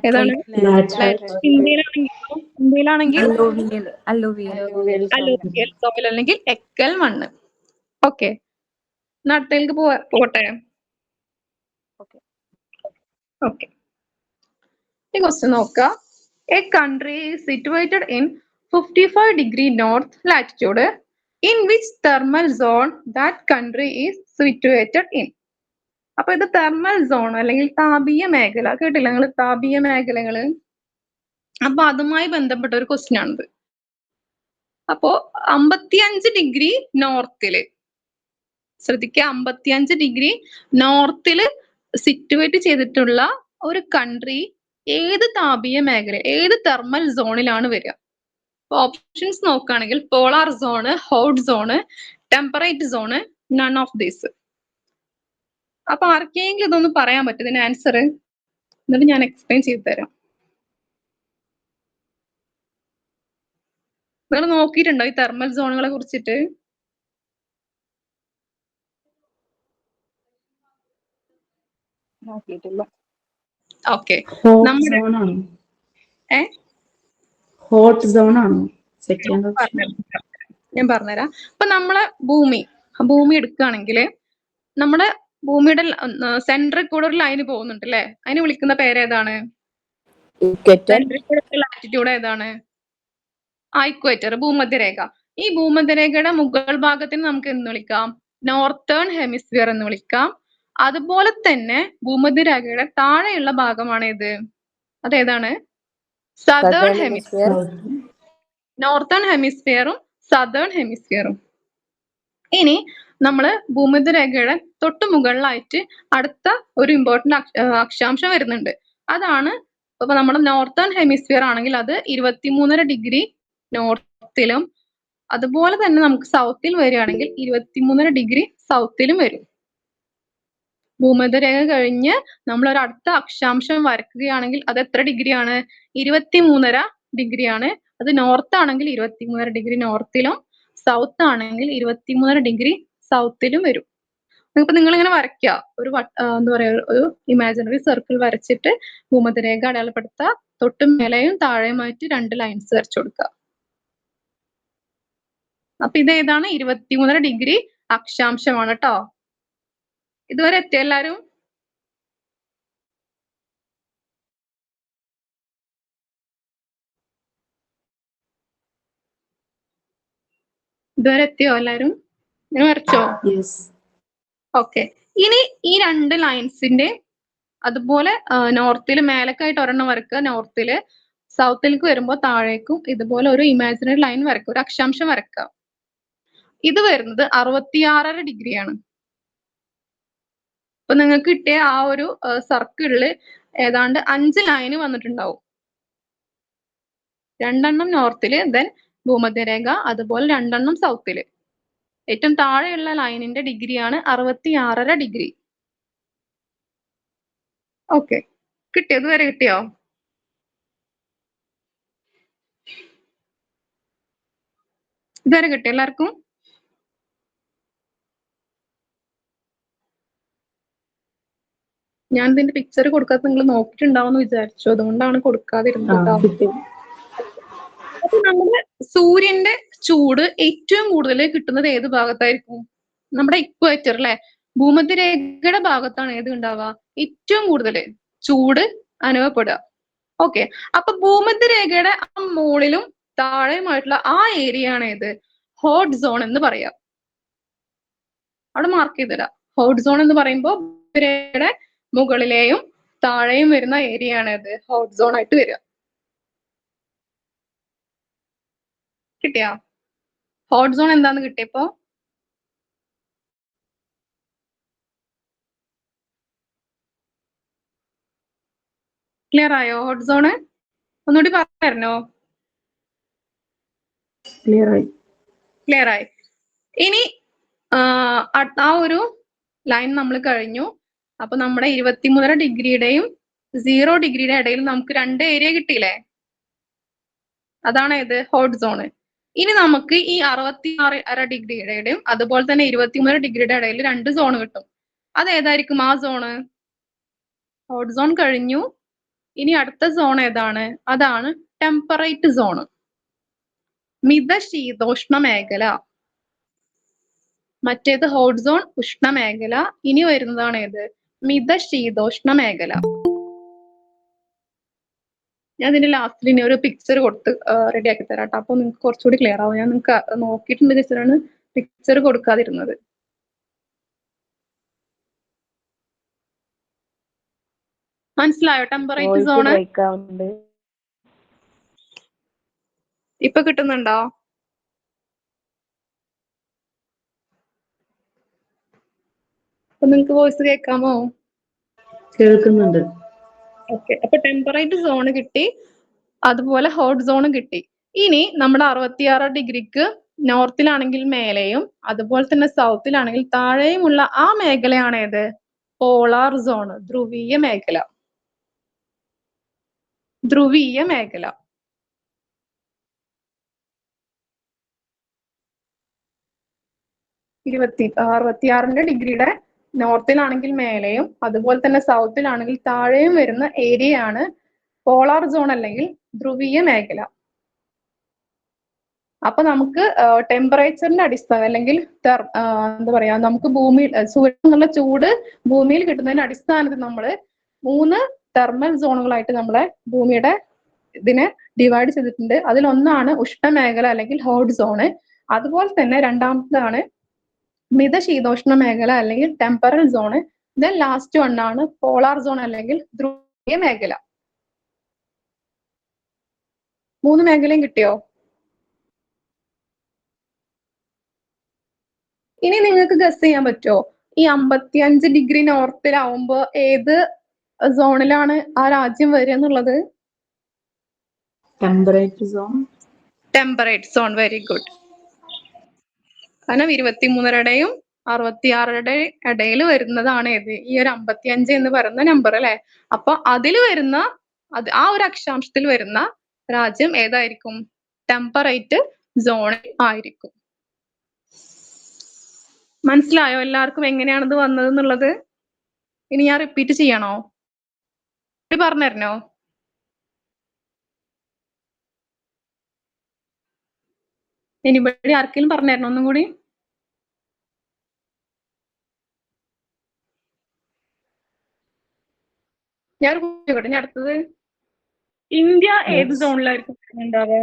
ഏതാണ്? ലാറ്ററൈറ്റ്. ഇന്ത്യയിലാണെങ്കിൽ അല്ലൂവിയൽ. അല്ലൂവിയൽ. അലൂവിയൽ സോയിൽ അല്ലെങ്കിൽ എക്കൽ മണ്ണ്. ഓക്കെ, അടുത്തേക്ക് പോട്ടെ. ഓക്കെ. ഓക്കെ, ഈ ക്വസ്റ്റ്യൻ നോക്കുക. A country is situated in 55° north latitude. In which thermal zone that country is situated in? അപ്പൊ ഇത് തെർമൽ സോൺ അല്ലെങ്കിൽ താപീയ മേഖല കേട്ടില്ല നിങ്ങൾ? താപീയ മേഖലകള്. അപ്പൊ അതുമായി ബന്ധപ്പെട്ട ഒരു ക്വസ്റ്റ്യൻ ആണിത്. അപ്പോ 55° നോർത്തില്, ശ്രദ്ധിക്കുക, 55° നോർത്തില് സിറ്റുവേറ്റ് ചെയ്തിട്ടുള്ള ഒരു കൺട്രി ഏത് താപീയ മേഖല, ഏത് തെർമൽ സോണിലാണ് വരിക? ഓപ്ഷൻസ് നോക്കുകയാണെങ്കിൽ polar zone, hot zone, temperate zone, none of these. അപ്പൊ ആർക്കെങ്കിലും ഇതൊന്ന് പറയാൻ പറ്റും ഇതിന്റെ ആൻസർ? എന്നിട്ട് ഞാൻ എക്സ്പ്ലെയിൻ ചെയ്തു തരാം. നിങ്ങൾ നോക്കിയിട്ടുണ്ടോ ഈ തെർമൽ സോണുകളെ കുറിച്ചിട്ട്? നോക്കിയിട്ടില്ല. ഓക്കെ, ഹോട്ട് നമ്മുടെ സോൺ ആണോ? ഏ ഹോട്ട് സോൺ ആണോ സെക്കൻഡ് ഓപ്ഷൻ? ഞാൻ പറഞ്ഞുതരാം. ഇപ്പൊ നമ്മളെ ഭൂമി എടുക്കുകയാണെങ്കിൽ നമ്മുടെ ഭൂമിയുടെ സെന്ററിൽ കൂടെ ഒരു ലൈന് പോകുന്നുണ്ട് അല്ലെ? അതിന് വിളിക്കുന്ന പേരേതാണ്? ഇക്വറ്റർ. സെന്ററിൽ കൂടെ ലാറ്റിറ്റ്യൂഡ് ഏതാണ്? ഇക്വേറ്റർ, ഭൂമധ്യരേഖ. ഈ ഭൂമധ്യരേഖയുടെ മുകൾ ഭാഗത്തിന് നമുക്ക് എന്ന് വിളിക്കാം? നോർത്തേൺ ഹെമിസ്ഫിയർ എന്ന് വിളിക്കാം. അതുപോലെ തന്നെ ഭൂമധ്യരേഖയുടെ താഴെയുള്ള ഭാഗമാണ് ഏത്? അതേതാണ്? Southern hemisphere. നോർത്തേൺ ഹെമിസ്ഫിയറും സദേൺ ഹെമിസ്ഫിയറും. ഇനി നമ്മള് ഭൂമധ്യരേഖയുടെ തൊട്ട് മുകളിലായിട്ട് അടുത്ത ഒരു ഇമ്പോർട്ടന്റ് അക്ഷാംശം വരുന്നുണ്ട്. അതാണ് ഇപ്പൊ നമ്മുടെ നോർത്തേൺ ഹെമിസ്ഫിയർ ആണെങ്കിൽ അത് 23.5° നോർത്തിലും, അതുപോലെ തന്നെ നമുക്ക് സൗത്തിൽ വരികയാണെങ്കിൽ 23.5° സൗത്തിലും വരും. ഭൂമധ്യരേഖ കഴിഞ്ഞ് നമ്മൾ ഒരു അടുത്ത അക്ഷാംശം വരയ്ക്കുകയാണെങ്കിൽ അത് എത്ര ഡിഗ്രിയാണ്? 23.5° ആണ്. അത് നോർത്ത് ആണെങ്കിൽ 23.5° നോർത്തിലും, സൗത്ത് ആണെങ്കിൽ 23.5° സൗത്തിലും വരും. ഇപ്പൊ നിങ്ങൾ ഇങ്ങനെ വരയ്ക്കുക, ഒരു എന്താ പറയാ, ഒരു ഇമാജിനറി സർക്കിൾ വരച്ചിട്ട് ഭൂമധ്യരേഖ അടയാളപ്പെടുത്തുക, തൊട്ട് മേലെയും താഴെയുമായിട്ട് 2 ലൈൻസ് വരച്ചു കൊടുക്കുക. അപ്പൊ ഇത് ഏതാണ്? 23.5° അക്ഷാംശമാണ് കേട്ടോ. ഇതുവരെ എത്തിയ എല്ലാരും? ഇതുവരെ എത്തിയോ എല്ലാരും? ഞാൻ വരച്ചോ? യെസ്. ഓക്കെ. ഇനി ഈ 2 ലൈൻസിന്റെ അതുപോലെ നോർത്തിൽ മേലക്കായിട്ട് ഒരെണ്ണം വരക്കുക, നോർത്തില് സൗത്തിലേക്ക് വരുമ്പോൾ താഴേക്കും ഇതുപോലെ ഒരു ഇമാജിനറി ലൈൻ വരക്കുക, ഒരു അക്ഷാംശം വരക്കുക. ഇത് വരുന്നത് 66.5 ഡിഗ്രിയാണ്. അപ്പൊ നിങ്ങൾക്ക് കിട്ടിയ ആ ഒരു സർക്കിളില് ഏതാണ്ട് 5 ലൈന് വന്നിട്ടുണ്ടാവും. 2 നോർത്തില്, ദെൻ ഭൂമധ്യരേഖ, അതുപോലെ 2 സൗത്തില്. ഏറ്റവും താഴെയുള്ള ലൈനിന്റെ ഡിഗ്രിയാണ് 66.5 ഡിഗ്രി. ഓക്കെ, കിട്ടിയോ? ഇതുവരെ കിട്ടിയോ? ഇതുവരെ കിട്ടിയോ എല്ലാവർക്കും? ഞാൻ ഇതിന്റെ പിക്ചർ കൊടുക്കാത്ത നിങ്ങൾ നോക്കിയിട്ടുണ്ടാവുമെന്ന് വിചാരിച്ചു, അതുകൊണ്ടാണ് കൊടുക്കാതിരുന്നത് കേട്ടോ. കിട്ടി. അപ്പൊ നമ്മുടെ സൂര്യന്റെ ചൂട് ഏറ്റവും കൂടുതൽ കിട്ടുന്നത് ഏത് ഭാഗത്തായിരിക്കും? നമ്മുടെ ഇക്വേറ്റർ അല്ലെ, ഭൂമധ്യരേഖയുടെ ഭാഗത്താണ് ഏത് ഉണ്ടാവുക? ഏറ്റവും കൂടുതൽ ചൂട് അനുഭവപ്പെടുക. ഓക്കെ, അപ്പൊ ഭൂമധ്യരേഖയുടെ ആ മുകളിലും താഴെയുമായിട്ടുള്ള ആ ഏരിയ ആണ് ഏത്? ഹോട്ട് സോൺ എന്ന് പറയാം. അവിടെ മാർക്ക് ചെയ്തിടാം. ഹോട്ട് സോൺ എന്ന് പറയുമ്പോൾ ഭൂമധ്യരേഖയുടെ മുകളിലെയും താഴെയും വരുന്ന ഏരിയ ആണ് ഇത് ഹോട്ട് സോൺ ആയിട്ട് വരിക. കിട്ടിയാ? ഹോട്ട് സോൺ എന്താന്ന് കിട്ടിയപ്പോ? ക്ലിയർ ആയോ ഹോട്ട് സോണ്? ഒന്നുകൂടി പറഞ്ഞോ. ക്ലിയർ ആയി. ക്ലിയർ ആയി. ഇനി ആ ഒരു ലൈൻ നമ്മൾ കഴിഞ്ഞു. അപ്പൊ നമ്മുടെ 23 ഡിഗ്രിയുടെയും 0 ഡിഗ്രിയുടെ ഇടയിൽ നമുക്ക് 2 ഏരിയ കിട്ടിയില്ലേ? അതാണ് ഏത്? Hot zone. ഇനി നമുക്ക് ഈ 66.5 ഡിഗ്രിയുടെയും അതുപോലെ തന്നെ 23 ഡിഗ്രിയുടെ ഇടയിൽ 2 സോൺ കിട്ടും. അത് ഏതായിരിക്കും ആ സോണ്? ഹോട്ട് സോൺ കഴിഞ്ഞു. ഇനി അടുത്ത സോൺ ഏതാണ്? അതാണ് ടെമ്പറേറ്റ് സോൺ, മിതശീതോഷ്ണ മേഖല. മറ്റേത് ഹോട്ട് സോൺ, ഉഷ്ണമേഖല. ഇനി വരുന്നതാണ് ഏത്? മിതശീതോഷ്ണ മേഖല. ഞാൻ ഇതിന്റെ ലാസ്റ്റിൽ ഇനി ഒരു പിക്ചർ കൊടുത്ത് റെഡി ആക്കി തരാം കേട്ടോ. അപ്പൊ നിങ്ങൾക്ക് കുറച്ചുകൂടി ക്ലിയർ ആവും. ഞാൻ നിങ്ങൾക്ക് നോക്കിയിട്ടുണ്ട് ജസ്റ്റാണ് പിക്ചർ കൊടുക്കാതിരുന്നത്. മനസ്സിലായോ ടെമ്പറേറ്റ് വോയിസ് സോണ്? ബ്രേക്ക് ആവുന്നുണ്ട്. ഇപ്പൊ കിട്ടുന്നുണ്ടോ? അപ്പൊ നിങ്ങൾക്ക് വോയിസ് കേൾക്കാമോ? കേൾക്കുന്നുണ്ട്. ഓക്കെ, അപ്പൊ ടെമ്പറേറ്റ് സോൺ കിട്ടി, അതുപോലെ ഹോട്ട് സോണും കിട്ടി. ഇനി നമ്മുടെ 66 ഡിഗ്രിക്ക് നോർത്തിലാണെങ്കിൽ മേലെയും അതുപോലെ തന്നെ സൗത്തിലാണെങ്കിൽ താഴെയുമുള്ള ആ മേഖലയാണ് ഏത്? പോളാർ സോൺ, ധ്രുവീയ മേഖല. ധ്രുവീയ മേഖല. അറുപത്തിയാറിന്റെ ഡിഗ്രിയുടെ നോർത്തിലാണെങ്കിൽ മേലെയും അതുപോലെ തന്നെ സൗത്തിലാണെങ്കിൽ താഴെയും വരുന്ന ഏരിയ ആണ് പോളാർ സോൺ അല്ലെങ്കിൽ ധ്രുവീയ മേഖല. അപ്പൊ നമുക്ക് ടെമ്പറേച്ചറിന്റെ അടിസ്ഥാനം അല്ലെങ്കിൽ എന്താ പറയാ, നമുക്ക് ഭൂമിയിൽ സൂര്യൻ എന്നുള്ള ചൂട് ഭൂമിയിൽ കിട്ടുന്നതിന്റെ അടിസ്ഥാനത്തിൽ നമ്മൾ 3 തെർമൽ സോണുകളായിട്ട് നമ്മളെ ഭൂമിയുടെ ഇതിനെ ഡിവൈഡ് ചെയ്തിട്ടുണ്ട്. അതിലൊന്നാണ് ഉഷ്ണമേഖല അല്ലെങ്കിൽ ഹോട്ട് സോണ്. അതുപോലെ തന്നെ രണ്ടാമത്തേതാണ് മിതശീതോഷ്ണ മേഖല അല്ലെങ്കിൽ ടെമ്പറൽ സോണ്. ദെൻ ലാസ്റ്റ് വണ്ണാണ് പോളാർ സോൺ അല്ലെങ്കിൽ ധ്രുവീയ മേഖല. 3 മേഖലയും കിട്ടിയോ? ഇനി നിങ്ങൾക്ക് ഗസ് ചെയ്യാൻ പറ്റുമോ ഈ 55 ഡിഗ്രി നോർത്തിലാവുമ്പോ ഏത് സോണിലാണ് ആ രാജ്യം വരിക എന്നുള്ളത്? Temperate zone. Temperate zone, very good. കാരണം 23യുടെയും 66യുടെ ഇടയിൽ വരുന്നതാണ് ഏത്? ഈ ഒരു 55 എന്ന് പറയുന്ന നമ്പർ അല്ലെ. അപ്പൊ അതിൽ വരുന്ന ആ ഒരു അക്ഷാംശത്തിൽ വരുന്ന രാജ്യം ഏതായിരിക്കും? ടെമ്പറേറ്റ് സോണിൽ ആയിരിക്കും. മനസ്സിലായോ എല്ലാവർക്കും എങ്ങനെയാണിത് വന്നത് എന്നുള്ളത്? ഇനി ഞാൻ റിപ്പീറ്റ് ചെയ്യണോ? പറഞ്ഞുതരണോ? എനിബഡി ആർക്കെങ്കിലും പറഞ്ഞുതരണോ ഒന്നും കൂടി? ഞാൻ ചോദിക്കട്ടെ, ഇനി അടുത്തത് ഇന്ത്യ ഏത് സോണിലായിരിക്കും ഉണ്ടാവുക?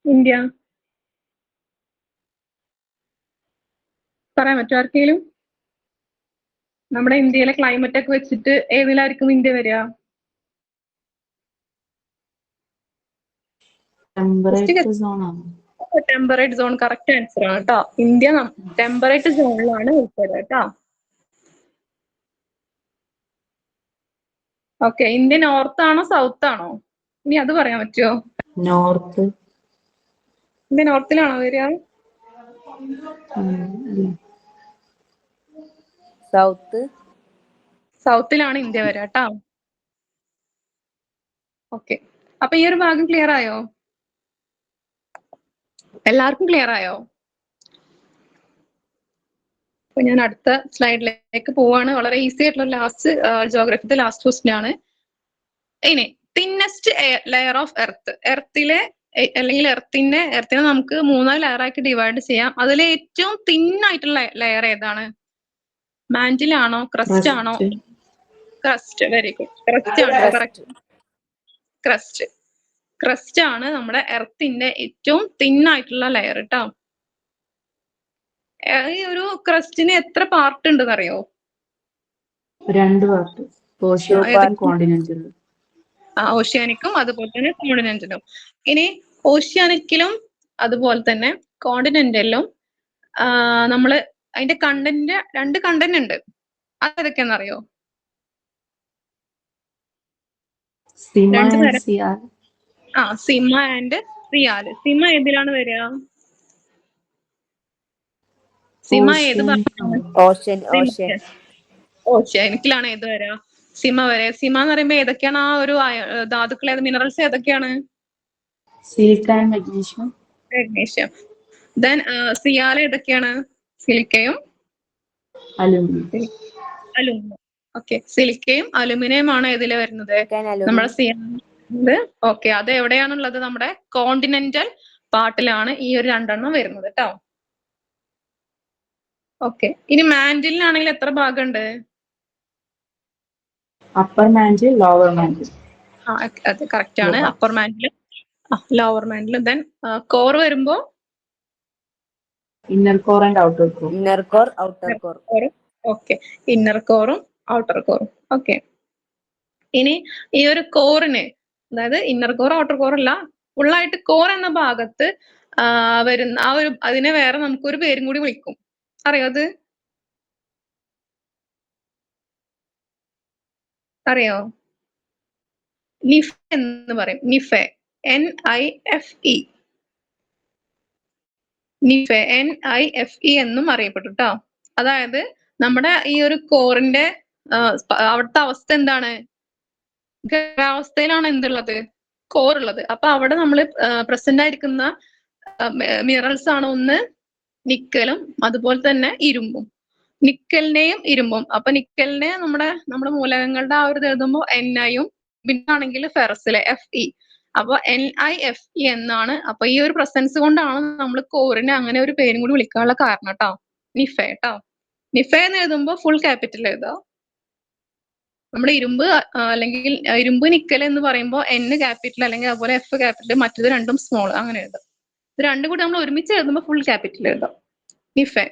ഇന്ത്യ പറയാൻ പറ്റുമോ ആർക്കെങ്കിലും? നമ്മുടെ ഇന്ത്യയിലെ ക്ലൈമറ്റ് ഒക്കെ വെച്ചിട്ട് ഏതിലായിരിക്കും ഇന്ത്യ വരിക? ടെമ്പറേറ്റ് സോൺ ആണ്. ടെമ്പറേറ്റ് സോൺ കറക്റ്റ് ആൻസർ ആണ് കേട്ടോ. ഇന്ത്യ ടെമ്പറേറ്റ് സോണിലാണ് ഉൾപ്പെടുക കേട്ടോ. ഓക്കെ, ഇന്ത്യ നോർത്ത് ആണോ സൗത്ത് ആണോ? ഇനി അത് പറയാൻ പറ്റുമോ? നോർത്ത്. ഇന്ത്യ നോർത്തിലാണോ വരിക? സൗത്ത്. സൗത്തിലാണ് ഇന്ത്യ വരിക കേട്ടോ. ഓക്കെ, അപ്പൊ ഈ ഒരു ഭാഗം ക്ലിയർ ആയോ? എല്ലാവർക്കും ക്ലിയർ ആയോ? അപ്പൊ ഞാൻ അടുത്ത സ്ലൈഡിലേക്ക് പോവാണ്. വളരെ ഈസി ആയിട്ടുള്ള ലാസ്റ്റ് ജോഗ്രഫിയുടെ ലാസ്റ്റ് ക്വസ്റ്റ്യൻ ആണ്. ഇനി തിന്നസ്റ്റ് ലെയർ ഓഫ് എർത്ത്. എർത്തിലെ അല്ലെങ്കിൽ എർത്തിനെ നമുക്ക് 3 ലെയർ ആക്കി ഡിവൈഡ് ചെയ്യാം. അതിൽ ഏറ്റവും തിന്നായിട്ടുള്ള ലെയർ ഏതാണ്? മാന്റിൽ ആണോ, ക്രസ്റ്റ് ആണോ? ക്രസ്റ്റ്. വെരി ഗുഡ്, ക്രസ്റ്റ് ആണ് കറക്റ്റ്. ക്രസ്റ്റ്. ക്രസ്റ്റ് ആണ് നമ്മുടെ എർത്തിന്റെ ഏറ്റവും തിന്നായിട്ടുള്ള ലെയർ കേട്ടോ. ഈ ഒരു ക്രസ്റ്റിന് എത്ര പാർട്ട് ഉണ്ടെന്ന് അറിയോ? 2 പാർട്ട്, ഓഷ്യാനിക്കും കോണ്ടിനെന്റലും. ഓഷ്യാനിക്കും അതുപോലെ തന്നെ കോണ്ടിനെന്റലും. ഇനി ഓഷ്യാനിക്കിലും അതുപോലെ തന്നെ കോണ്ടിനെന്റലിലും നമ്മള് അതിന്റെ കണ്ടന്റ് 2 കണ്ടന്റ് ഉണ്ട്. അതൊക്കെയാണെന്ന് അറിയോ? സിമ 2 ആൻഡ് തരം. സിയാൽ. സിമ ആൻഡ് സിയാൽ. സിമ ഏതിലാണ് വരിക? സിമ ഏത് ഭാഗത്താണ്? ഓഷ്യാനിക്കിലാണ് ഏത് വരിക? സിമ വരെ. സിമ എന്ന് പറയുമ്പോ ഏതൊക്കെയാണ് ആ ഒരു ധാതുക്കൾ, മിനറൽസ് ഏതൊക്കെയാണ്? Silica and magnesium. Magnesium. Then CIAL ഏതൊക്കെയാണ്? സിലിക്കയും അലുമിനിയം. അലുമിനിയം. ഓക്കെ, സിലിക്കയും അലുമിനിയം ആണ് ഇതില് വരുന്നത് നമ്മുടെ സിയാൽ. ഓക്കെ, അത് എവിടെയാണുള്ളത്? നമ്മുടെ കോണ്ടിനെന്റൽ പാർട്ടിലാണ് ഈ ഒരു 2 വരുന്നത് കേട്ടോ. ഓക്കെ, ഇനി മാന്റിലിനാണെങ്കിൽ എത്ര ഭാഗമുണ്ട്? Upper mantle, lower mantle. അത് കറക്റ്റ് ആണ്. Upper mantle, lower mantle. Then core വരുമ്പോ inner core and outer core. Inner core, outer core. Okay, inner കോറും ഔട്ടർ കോറും. ഓക്കെ, ഇനി ഈ ഒരു കോറിന്, അതായത് ഇന്നർ കോർ ഔട്ടർ കോർ അല്ല, ഫുള്ളായിട്ട് കോർ എന്ന ഭാഗത്ത് വരുന്ന ആ ഒരു അതിനെ വേറെ നമുക്കൊരു പേരും കൂടി വിളിക്കും. അറിയോ അത്? അറിയോ? നിഫെ എന്ന് പറയും. നിഫെ, NIFE. നിഫെ, NIFE എന്നും അറിയപ്പെട്ടു കേട്ടോ. അതായത് നമ്മുടെ ഈ ഒരു കോറിന്റെ അവിടുത്തെ അവസ്ഥ എന്താണ്? ഖരാവസ്ഥയിലാണ് എന്തുള്ളത്? കോർ ഉള്ളത്. അപ്പൊ അവിടെ നമ്മൾ പ്രസന്റ് ആയിരിക്കുന്ന മിനറൽസ് ആണ് ഒന്ന് നിക്കലും അതുപോലെ തന്നെ ഇരുമ്പും. നിക്കലിനെയും ഇരുമ്പും. അപ്പൊ നിക്കലിനെ നമ്മുടെ മൂലകങ്ങളുടെ ആ ഒരു എഴുതുമ്പോൾ NIയും, പിന്നെ ആണെങ്കിൽ ഫെറസിലെ FE. അപ്പൊ NIFE എന്നാണ്. അപ്പൊ ഈ ഒരു പ്രസൻസ് കൊണ്ടാണ് നമ്മൾ കോറിനെ അങ്ങനെ ഒരു പേരും കൂടി വിളിക്കാനുള്ള കാരണം കേട്ടോ. നിഫെ കേട്ടോ. നിഫെ എന്ന് എഴുതുമ്പോൾ ഫുൾ ക്യാപിറ്റൽ എഴുതാം. നമ്മൾ ഇരുമ്പ് അല്ലെങ്കിൽ ഇരുമ്പ് നിക്കൽ എന്ന് പറയുമ്പോൾ N ക്യാപിറ്റൽ അല്ലെങ്കിൽ അതുപോലെ F ക്യാപിറ്റൽ, മറ്റത് രണ്ടും സ്മോൾ, അങ്ങനെ എഴുതാം. ഇത് രണ്ടും കൂടി നമ്മൾ ഒരുമിച്ച് എഴുതുമ്പോൾ ഫുൾ ക്യാപിറ്റൽ എഴുതാം. നിഫെ.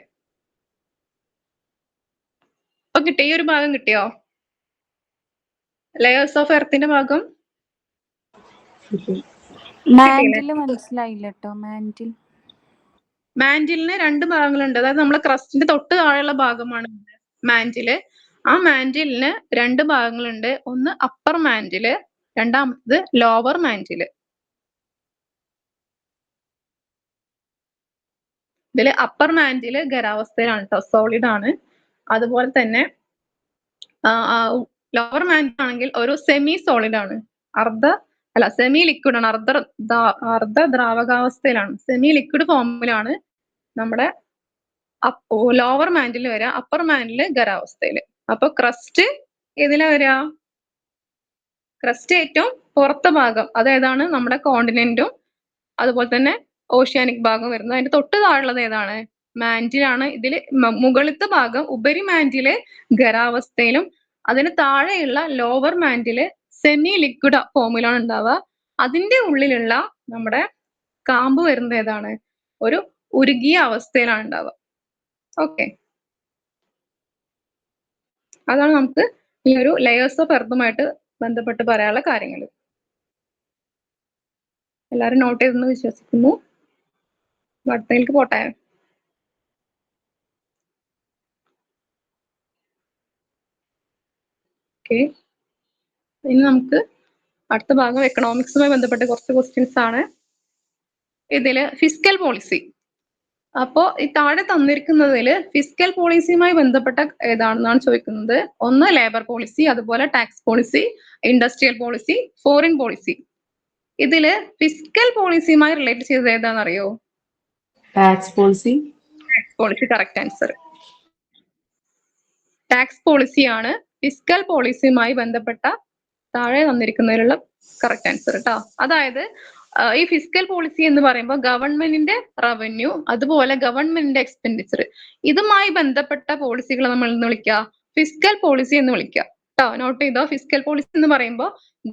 അപ്പൊ കിട്ടിയോ? ഈ ഒരു ഭാഗം കിട്ടിയോ? ലെയേഴ്സ് ഓഫ് എർത്തിന്റെ ഭാഗം മാൻഡില് മനസ്സിലായില്ല കേട്ടോ. മാൻഡിലിന് 2 ഭാഗങ്ങളുണ്ട്. അതായത് നമ്മളെ ക്രസ്റ്റിന്റെ തൊട്ട് താഴെയുള്ള ഭാഗമാണ് മാൻഡില്. ആ മാൻഡിലിന് 2 ഭാഗങ്ങളുണ്ട്. ഒന്ന് അപ്പർ മാൻഡില്, രണ്ടാമത് ലോവർ മാൻഡില്. ഇതില് അപ്പർ മാൻഡില് ഖരാവസ്ഥയിലാണ് കേട്ടോ, സോളിഡ് ആണ്. അതുപോലെ തന്നെ ലോവർ മാൻഡിൽ ആണെങ്കിൽ ഒരു സെമി സോളിഡ് ആണ്. സെമി ലിക്വിഡ് ആണ്. അർദ്ധ ദ്രാവകാവസ്ഥയിലാണ്. സെമി ലിക്വിഡ് ഫോമിലാണ് നമ്മുടെ ലോവർ മാൻഡിൽ വരിക, അപ്പർ മാൻഡില് ഖരാവസ്ഥയില്. അപ്പൊ ക്രസ്റ്റ് ഏതിലാ വരിക? ക്രസ്റ്റ് ഏറ്റവും പുറത്തെ ഭാഗം, അതേതാണ്? നമ്മുടെ കോണ്ടിനെന്റും അതുപോലെ തന്നെ ഓഷ്യാനിക് ഭാഗം വരുന്നത്. അതിന്റെ തൊട്ട് താഴെയുള്ളത് ഏതാണ്? മാൻഡിലാണ്. ഇതിൽ മുകളിലത്തെ ഭാഗം ഉപരി മാൻഡില് ഖരാവസ്ഥയിലും അതിന് താഴെയുള്ള ലോവർ മാൻഡില് സെമി ലിക്വിഡ് ഫോമിലാണ് ഉണ്ടാവുക. അതിന്റെ ഉള്ളിലുള്ള നമ്മുടെ കാമ്പ് വരുന്നത് ഏതാണ്? ഒരു ഉരുകിയ അവസ്ഥയിലാണ് ഉണ്ടാവുക. ഓക്കെ, അതാണ് നമുക്ക് ഈ ഒരു ലെയേഴ്സ് ഓഫ് എർത്തുമായിട്ട് ബന്ധപ്പെട്ട് പറയാനുള്ള കാര്യങ്ങൾ. എല്ലാവരും നോട്ട് ചെയ്തെന്ന് വിശ്വസിക്കുന്നു. അടുത്തേക്ക് പോട്ടെ. ഓക്കെ, ഇനി നമുക്ക് അടുത്ത ഭാഗം എക്കണോമിക്സുമായി ബന്ധപ്പെട്ട കുറച്ച് ക്വസ്റ്റ്യൻസ് ആണ്. ഇതില് ഫിസ്ക്കൽ പോളിസി. അപ്പോ ഈ താഴെ തന്നിരിക്കുന്നതിൽ ഫിസ്ക്കൽ പോളിസിയുമായി ബന്ധപ്പെട്ട ഏതാണെന്നാണ് ചോദിക്കുന്നത്. ഒന്ന് ലേബർ പോളിസി, അതുപോലെ tax policy, industrial policy, foreign policy. ഇതില് ഫിസ്ക്കൽ പോളിസിയുമായി റിലേറ്റ് ചെയ്തത് ഏതാണെന്നറിയോ? Tax policy. Tax policy correct answer. Tax പോളിസിയാണ് ഫിസ്ക്കൽ പോളിസിയുമായി ബന്ധപ്പെട്ട താഴെ തന്നിരിക്കുന്നതിലുള്ള കറക്റ്റ് ആൻസർ കേട്ടോ. അതായത് ഈ ഫിസ്ക്കൽ പോളിസി എന്ന് പറയുമ്പോൾ ഗവൺമെന്റിന്റെ റവന്യൂ, അതുപോലെ ഗവൺമെന്റിന്റെ എക്സ്പെൻഡിച്ചർ, ഇതുമായി ബന്ധപ്പെട്ട പോളിസികൾ നമ്മൾ എന്ന് വിളിക്കുക ഫിസ്ക്കൽ പോളിസി എന്ന് വിളിക്കുക കേട്ടോ. നോട്ട് ചെയ്തോ, ഫിസ്ക്കൽ പോളിസി എന്ന് പറയുമ്പോൾ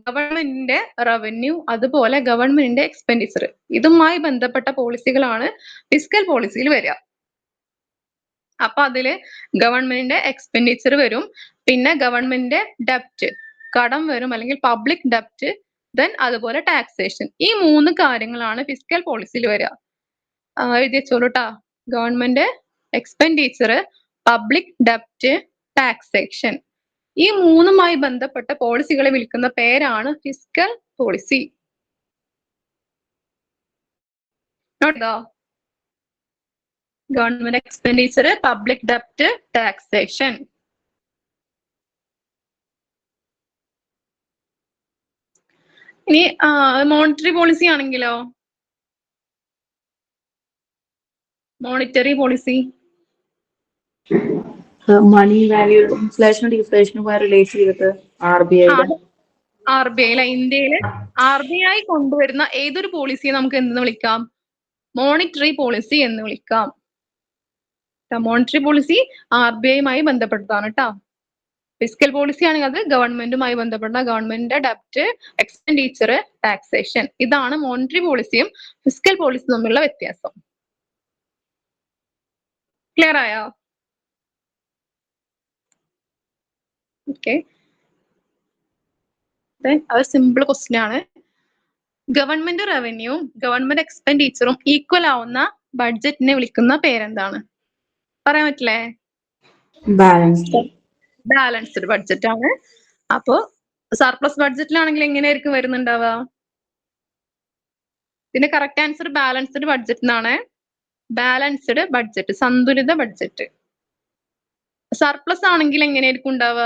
ഗവൺമെന്റിന്റെ റവന്യൂ, അതുപോലെ ഗവൺമെന്റിന്റെ എക്സ്പെൻഡിച്ചർ, ഇതുമായി ബന്ധപ്പെട്ട പോളിസികളാണ് ഫിസ്ക്കൽ പോളിസിയിൽ വരിക. അപ്പൊ അതില് ഗവൺമെന്റിന്റെ എക്സ്പെൻഡിച്ചർ വരും, പിന്നെ ഗവൺമെന്റിന്റെ ഡെപ്റ്റ്, കടം വരും, അല്ലെങ്കിൽ പബ്ലിക് ഡെപ്റ്റ്, ദെൻ അതുപോലെ ടാക്സേഷൻ. ഈ 3 കാര്യങ്ങളാണ് ഫിസ്ക്കൽ പോളിസിയിൽ വരിക. എഴുതി വെച്ചോളൂട്ടാ. ഗവൺമെന്റ് എക്സ്പെൻഡിച്ചർ, പബ്ലിക് ഡെപ്റ്റ്, ടാക്സേഷൻ. ഈ 3മായി ബന്ധപ്പെട്ട പോളിസികളെ വിളിക്കുന്ന പേരാണ് ഫിസ്ക്കൽ പോളിസി. നോട്ടോ, ഗവൺമെന്റ് എക്സ്പെൻഡിച്ചർ, പബ്ലിക് ഡെപ്റ്റ്, ടാക്സേഷൻ. ഇനി മോണിറ്ററി പോളിസി ആണെങ്കിലോ? മോണിറ്ററി പോളിസി മണി വാല്യൂ ഇൻഫ്ലേഷനും ഡിഫ്ലേഷനുമായി റിലേറ്റ് ചെയ്തിട്ട് RBI. RBI ഇന്ത്യയില് RBI കൊണ്ടുവരുന്ന ഏതൊരു പോളിസിയെ നമുക്ക് എന്തെന്ന് വിളിക്കാം? മോണിറ്ററി പോളിസി എന്ന് വിളിക്കാം. മോണിറ്ററി പോളിസി RBIയുമായി ബന്ധപ്പെട്ടതാണ് കേട്ടോ. ഫിസ്ക്കൽ പോളിസി ആണെങ്കിൽ അത് ഗവൺമെന്റുമായി ബന്ധപ്പെട്ട ഗവൺമെന്റിന്റെ ഡെപ്റ്റ്, എക്സ്പെൻഡിച്ചർ, ടാക്സേഷൻ. ഇതാണ് മോണിറ്ററി പോളിസിയും ഫിസ്ക്കൽ പോളിസിയും തമ്മിലുള്ള വ്യത്യാസം. ക്ലിയർ ആയോ? ഓക്കെ, അത് സിമ്പിൾ ക്വസ്റ്റ്യൻ ആണ്. ഗവൺമെന്റ് റവന്യൂ, ഗവൺമെന്റ് എക്സ്പെൻഡിച്ചറും ഈക്വൽ ആവുന്ന ബഡ്ജറ്റിനെ വിളിക്കുന്ന പേരെന്താണ്? പറയാൻ പറ്റില്ലേ? ബാലൻസ്ഡ് ബഡ്ജറ്റ് ആണ്. അപ്പോ സർപ്ലസ് ബഡ്ജറ്റിലാണെങ്കിൽ എങ്ങനെയായിരിക്കും വരുന്നുണ്ടാവുക? ഇതിന്റെ കറക്റ്റ് ആൻസർ ബാലൻസ്ഡ് ബഡ്ജറ്റ് എന്നാണ്. ബാലൻസ്ഡ് ബഡ്ജറ്റ്, സന്തുലിത ബഡ്ജറ്റ്. സർപ്ലസ് ആണെങ്കിൽ എങ്ങനെയായിരിക്കും ഉണ്ടാവുക?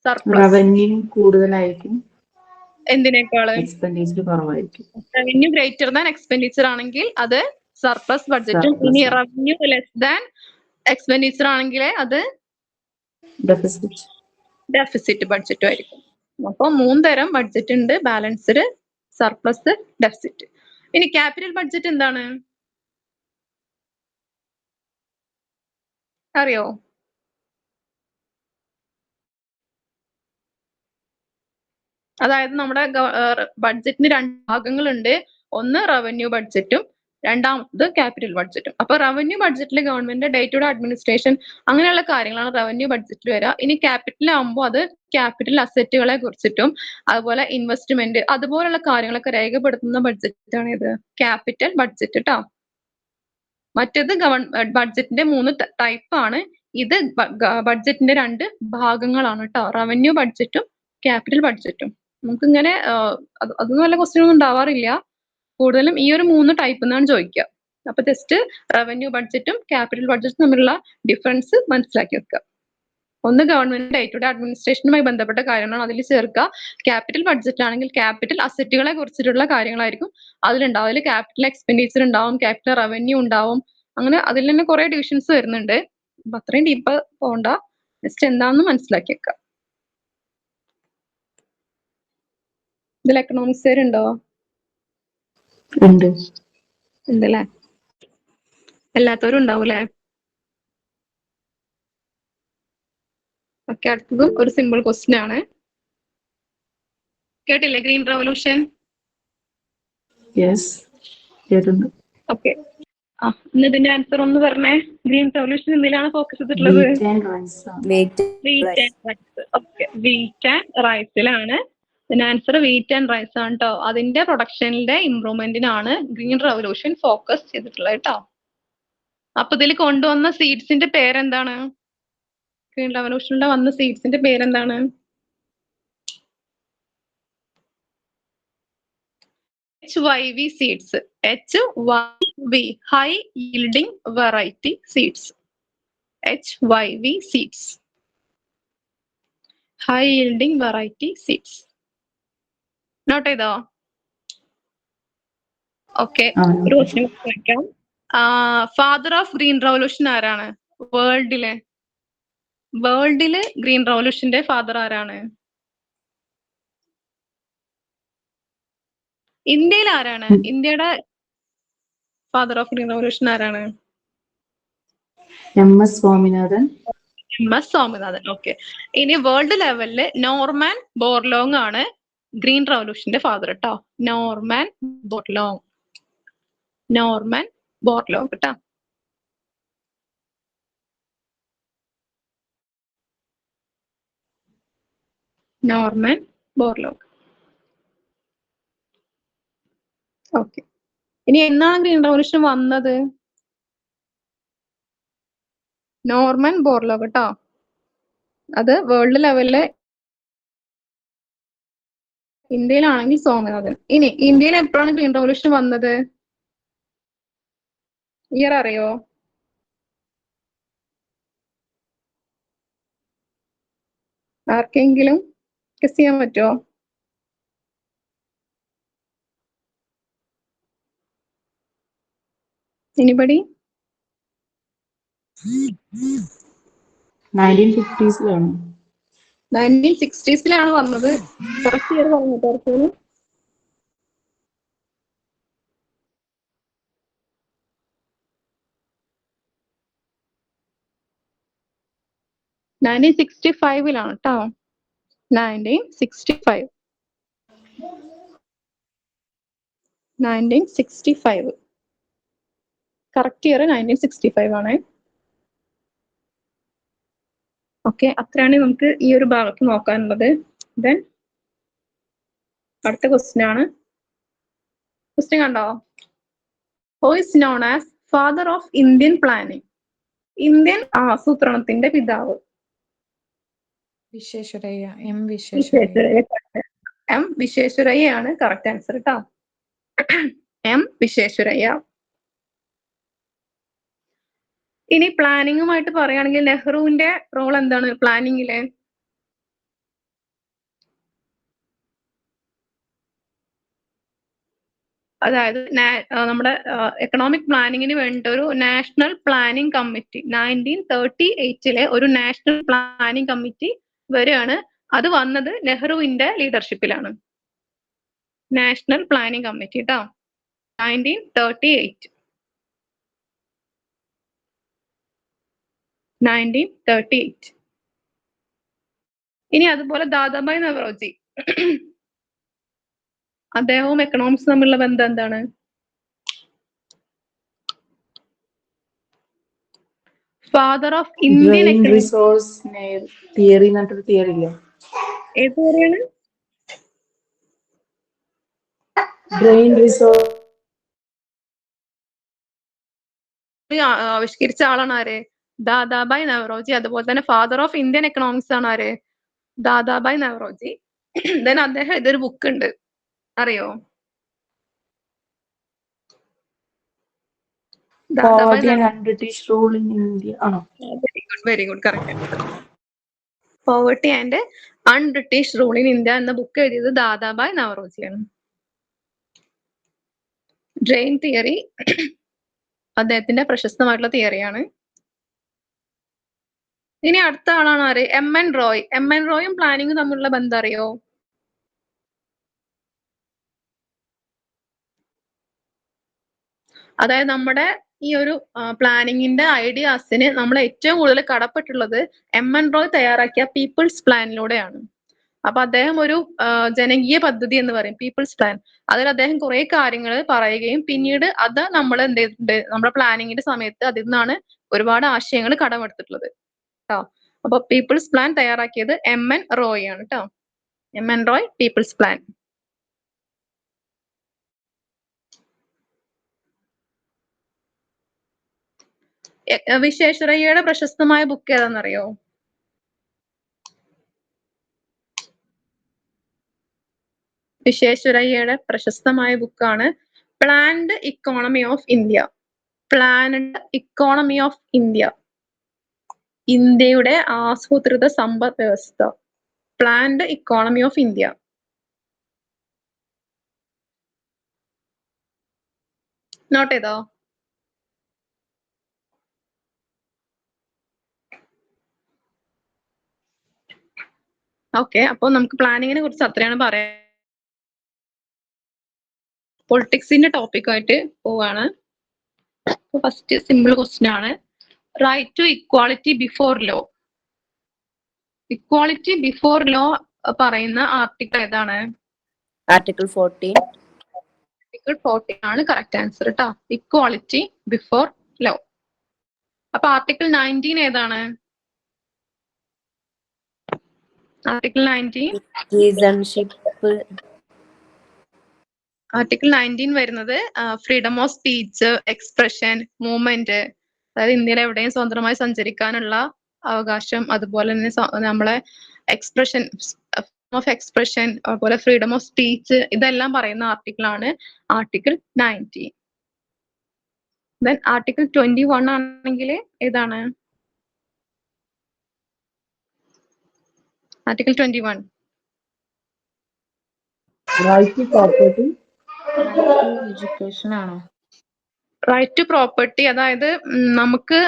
സർപ്ലസ് റവന്യൂ കൂടുതലായിരിക്കും, എന്തിനേക്കാള്? എക്സ്പെൻഡിച്ചർ കുറവായിരിക്കും. റവന്യൂ ഗ്രേറ്റർ ദാൻ എക്സ്പെൻഡിച്ചർ ആണെങ്കിൽ അത് സർപ്ലസ് ബഡ്ജറ്റും, ഇനി റവന്യൂ ലെസ് ദാൻ എക്സ്പെൻഡിച്ചർ ആണെങ്കിൽ അത് ഡെഫിസിറ്റ് ബഡ്ജറ്റും ആയിരിക്കും. അപ്പോൾ 3 തരം ബഡ്ജറ്റ് ഉണ്ട്: ബാലൻസ്ഡ്, സർപ്ലസ്, ഡെഫിസിറ്റ്. ഇനി ക്യാപിറ്റൽ ബഡ്ജറ്റ് എന്താണ് അറിയോ? അതായത് നമ്മുടെ ബഡ്ജറ്റിന് 2 ഭാഗങ്ങളുണ്ട്. ഒന്ന് റവന്യൂ ബഡ്ജറ്റും, രണ്ടാമത് ക്യാപിറ്റൽ ബഡ്ജറ്റും. അപ്പൊ റവന്യൂ ബഡ്ജറ്റിൽ government day to day administration അങ്ങനെയുള്ള കാര്യങ്ങളാണ് റവന്യൂ ബഡ്ജറ്റിൽ വരിക. ഇനി ക്യാപിറ്റൽ ആകുമ്പോൾ അത് ക്യാപിറ്റൽ അസറ്റുകളെ കുറിച്ചിട്ടും അതുപോലെ ഇൻവെസ്റ്റ്മെന്റ് അതുപോലുള്ള കാര്യങ്ങളൊക്കെ രേഖപ്പെടുത്തുന്ന ബഡ്ജറ്റാണ് ഇത് ക്യാപിറ്റൽ ബഡ്ജറ്റ് കേട്ടോ. മറ്റേത് ബഡ്ജറ്റിന്റെ 3 ടൈപ്പ് ആണ്. ഇത് ബഡ്ജറ്റിന്റെ 2 ഭാഗങ്ങളാണ് കേട്ടോ, റവന്യൂ ബഡ്ജറ്റും ക്യാപിറ്റൽ ബഡ്ജറ്റും. നമുക്ക് ഇങ്ങനെ അതൊന്നും നല്ല ക്വസ്റ്റ്യൻ ഒന്നും ഉണ്ടാവാറില്ല. കൂടുതലും ഈ ഒരു 3 ടൈപ്പ് എന്നാണ് ചോദിക്കുക. അപ്പൊ ജസ്റ്റ് റവന്യൂ ബഡ്ജറ്റും ക്യാപിറ്റൽ ബഡ്ജറ്റും തമ്മിലുള്ള ഡിഫറൻസ് മനസ്സിലാക്കി വെക്കുക. ഒന്ന് ഗവൺമെന്റ് ഡേ ടു ഡേ അഡ്മിനിസ്ട്രേഷനുമായി ബന്ധപ്പെട്ട കാര്യങ്ങളാണ് അതിൽ ചേർക്കുക. ക്യാപിറ്റൽ ബഡ്ജറ്റ് ആണെങ്കിൽ ക്യാപിറ്റൽ അസറ്റുകളെ കുറിച്ചിട്ടുള്ള കാര്യങ്ങളായിരിക്കും അതിലുണ്ടാവും. അതിൽ ക്യാപിറ്റൽ എക്സ്പെൻഡിച്ചർ ഉണ്ടാവും, ക്യാപിറ്റൽ റവന്യൂ ഉണ്ടാവും, അങ്ങനെ അതിൽ തന്നെ കുറെ ഡിവിഷൻസ് വരുന്നുണ്ട്. അപ്പൊ അത്രയും ഡീപ്പ് പോകണ്ട, ജസ്റ്റ് എന്താണെന്ന് മനസ്സിലാക്കി വെക്കുക. ഇതിൽ എക്കണോമിക്സ് ഉണ്ടോ? ഉണ്ടല്ലേ, എല്ലാത്തവരും ഉണ്ടാവൂലേ? ഓക്കെ, അടുത്തതും ഒരു സിമ്പിൾ ക്വസ്റ്റ്യൻ ആണ്. കേട്ടില്ലേ ഗ്രീൻ റവല്യൂഷൻ? ഓക്കെ, ഇന്ന് ഇതിന്റെ ആൻസർ ഒന്ന് പറഞ്ഞേ. ഗ്രീൻ റവല്യൂഷൻ എന്തിലാണ് ഫോക്കസ് ചെയ്തിട്ടുള്ളത്? വീറ്റ് ആൻഡ് റൈസ് ആണ്. Wait wheat and rice. Okay, wheat and റൈസിലാണ്. ഇതിന്റെ ആൻസർ വീറ്റ് ആൻഡ് റൈസ് ആണ് കേട്ടോ. അതിന്റെ പ്രൊഡക്ഷനിലെ ഇംപ്രൂവ്മെന്റിനാണ് ഗ്രീൻ റവല്യൂഷൻ ഫോക്കസ് ചെയ്തിട്ടുള്ളത് കേട്ടോ. അപ്പൊ ഇതിൽ കൊണ്ടുവന്ന സീഡ്സിന്റെ പേരെന്താണ്? ഗ്രീൻ റവല്യൂഷനിൽ വന്ന സീഡ്സിന്റെ പേരെന്താണ്? HYV seeds. HYV, high yielding variety seeds. HYV seeds. High yielding variety seeds. Note ചെയ്തോ? ഓക്കെ, ഒരു ക്വസ്റ്റ്യൻ ചോദിക്കാം. ഫാദർ ഓഫ് ഗ്രീൻ റവല്യൂഷൻ ആരാണ്? വേൾഡിലെ ഗ്രീൻ റവല്യൂഷന്റെ ഫാദർ ആരാണ്? ഇന്ത്യയിൽ ആരാണ്? ഇന്ത്യയുടെ ഫാദർ ഓഫ് ഗ്രീൻ റവല്യൂഷൻ ആരാണ്? MS Swaminathan. MS Swaminathan. Okay. ഇനി വേൾഡ് ലെവലില് നോർമാൻ ബോർലോങ് ആണ് ഗ്രീൻ റവല്യൂഷന്റെ ഫാദർ കേട്ടോ. നോർമാൻ ബോർലോങ് കേട്ടോ. Norman Borlaug. ഓക്കെ. ഇനി എന്നാണ് ഗ്രീൻ റവല്യൂഷൻ വന്നത്? നോർമൻ ബോർലോഗ് കേട്ടോ. അത് വേൾഡ് ലെവലില്, ഇന്ത്യയിലാണെങ്കിൽ സ്വാമിനാഥൻ. ഇനി ഇന്ത്യയിൽ എപ്പോഴാണ് ഗ്രീൻ റവല്യൂഷൻ വന്നത്? ഇയർ അറിയോ? ആർക്കെങ്കിലും ഗസ് ചെയ്യാൻ പറ്റുമോ? എനിബഡി? 1950s-ലാണ്. 1960s വന്നത്. കറക്റ്റ് ഇയർ പറഞ്ഞു ആർക്കെങ്കിലും? 1965 കേട്ടോ. 1965 കറക്റ്റ് ഇയർ 1965 ആണ്. ഓക്കെ, അത്രയാണ് നമുക്ക് ഈ ഒരു ഭാഗത്ത് നോക്കാനുള്ളത്. ദെൻ അടുത്ത ക്വസ്റ്റ്യൻ ആണ്. ക്വസ്റ്റ്യൻ കണ്ടോ? Who is known as father of Indian planning? Indian ആസൂത്രണത്തിന്റെ പിതാവ്. വിശ്വേശ്വരയ്യ. M. വിശ്വേശ്വരയ്യ. M. വിശ്വേശ്വരയ്യ ആണ് കറക്റ്റ് ആൻസർ കേട്ടോ. M. വിശ്വേശ്വരയ്യ. ഇനി പ്ലാനിങ്ങുമായിട്ട് പറയുകയാണെങ്കിൽ നെഹ്റുവിന്റെ റോൾ എന്താണ് പ്ലാനിങ്ങില്? അതായത് നമ്മുടെ എക്കണോമിക് പ്ലാനിങ്ങിന് വേണ്ട ഒരു നാഷണൽ പ്ലാനിംഗ് കമ്മിറ്റി 1938 ഒരു നാഷണൽ പ്ലാനിംഗ് കമ്മിറ്റി വരികയാണ്. അത് വന്നത് നെഹ്റുവിന്റെ ലീഡർഷിപ്പിലാണ്. നാഷണൽ പ്ലാനിംഗ് കമ്മിറ്റി കേട്ടോ, 1938. ഇനി അതുപോലെ ദാദാഭായ് നവറോജി, അദ്ദേഹവും എക്കണോമിക്സ് തമ്മിലുള്ള ബന്ധം എന്താണ്? Father of Indian resource theory എന്നൊരു തിയറി ഇല്ലേ? ഏത് തിയറിയാണ്? ബ്രെയിൻ റിസോഴ്സ് ആവിഷ്കരിച്ച ആളാണ് ആര്? ദാദാഭായ് നവറോജി. അതുപോലെ തന്നെ ഫാദർ ഓഫ് ഇന്ത്യൻ എക്കണോമിക്സ് ആണ് ആര്? ദാദാഭായ് നവറോജി. ദെൻ അദ്ദേഹം ഇതൊരു ബുക്ക് ഉണ്ട്, അറിയോ? Poverty and British Rule in India ആണോ? Very good, correct. Poverty and un-British rule in India എന്ന ബുക്ക് എഴുതിയത് ദാദാഭായ് നവറോജിയാണ്. ഡ്രെയിൻ തിയറി അദ്ദേഹത്തിന്റെ പ്രശസ്തമായിട്ടുള്ള തിയറിയാണ്. ഇനി അടുത്ത ആളാണ് ആര്? MN റോയ്. MN റോയും പ്ലാനിങ്ങും തമ്മിലുള്ള ബന്ധം അറിയോ? അതായത് നമ്മുടെ ഈ ഒരു പ്ലാനിങ്ങിന്റെ ഐഡിയാസിന് നമ്മൾ ഏറ്റവും കൂടുതൽ കടപ്പെട്ടുള്ളത് MN റോയ് തയ്യാറാക്കിയ പീപ്പിൾസ് പ്ലാനിലൂടെയാണ്. അപ്പൊ അദ്ദേഹം ഒരു ജനകീയ പദ്ധതി എന്ന് പറയും, പീപ്പിൾസ് പ്ലാൻ. അതിൽ അദ്ദേഹം കുറെ കാര്യങ്ങൾ പറയുകയും പിന്നീട് അത് നമ്മൾ എന്ത് ചെയ്തിട്ടുണ്ട്, നമ്മുടെ പ്ലാനിങ്ങിന്റെ സമയത്ത് അതിൽ നിന്നാണ് ഒരുപാട് ആശയങ്ങൾ കടമെടുത്തിട്ടുള്ളത് കേട്ടോ. അപ്പൊ പീപ്പിൾസ് പ്ലാൻ തയ്യാറാക്കിയത് MN റോയ് ആണ് കേട്ടോ. MN Roy people's plan. വിശ്വേശ്വരയ്യയുടെ പ്രശസ്തമായ ബുക്ക് ഏതാണെന്നറിയോ? വിശ്വേശ്വരയ്യയുടെ പ്രശസ്തമായ ബുക്കാണ് planned economy of India. Planned economy of India, ഇന്ത്യയുടെ ആസൂത്രിത സമ്പദ് വ്യവസ്ഥ. Planned economy of India. Note ചെയ്തോ? ഓക്കെ, അപ്പോൾ നമുക്ക് പ്ലാനിങ്ങിനെ കുറിച്ച് അത്രയാണ് പറയാൻ. പൊളിറ്റിക്സിന്റെ ടോപ്പിക്കായിട്ട് പോവാണ്. ഫസ്റ്റ് സിമ്പിൾ ക്വസ്റ്റ്യൻ ആണ്. Right to equality before law. Equality before law പറയുന്ന ആർട്ടിക്കിൾ ഏതാണ്? ആർട്ടിക്കിൾ 14. ആർട്ടിക്കിൾ 14 ആണ് കറക്റ്റ് ആൻസർ കേട്ടോ. Equality before law. അപ്പൊ ആർട്ടിക്കിൾ 19 ഏതാണ്? Article 19 citizenship. ആർട്ടിക്കിൾ 19 വരുന്നത് freedom of speech, expression, movement, അതായത് ഇന്ത്യയിൽ എവിടെയും സ്വതന്ത്രമായി സഞ്ചരിക്കാനുള്ള അവകാശം, അതുപോലെ തന്നെ നമ്മളെ എക്സ്പ്രഷൻ ഓഫ് എക്സ്പ്രഷൻ, അതുപോലെ ഫ്രീഡം ഓഫ് സ്പീച്ച്, ഇതെല്ലാം പറയുന്ന ആർട്ടിക്കിൾ ആണ് ആർട്ടിക്കിൾ 19. ദെൻ ആർട്ടിക്കിൾ 21 ആണെങ്കിൽ ഏതാണ്? Article 21 right to property. Right to education ആണോ? റൈറ്റ് ടു പ്രോപ്പർട്ടി, അതായത് നമുക്ക്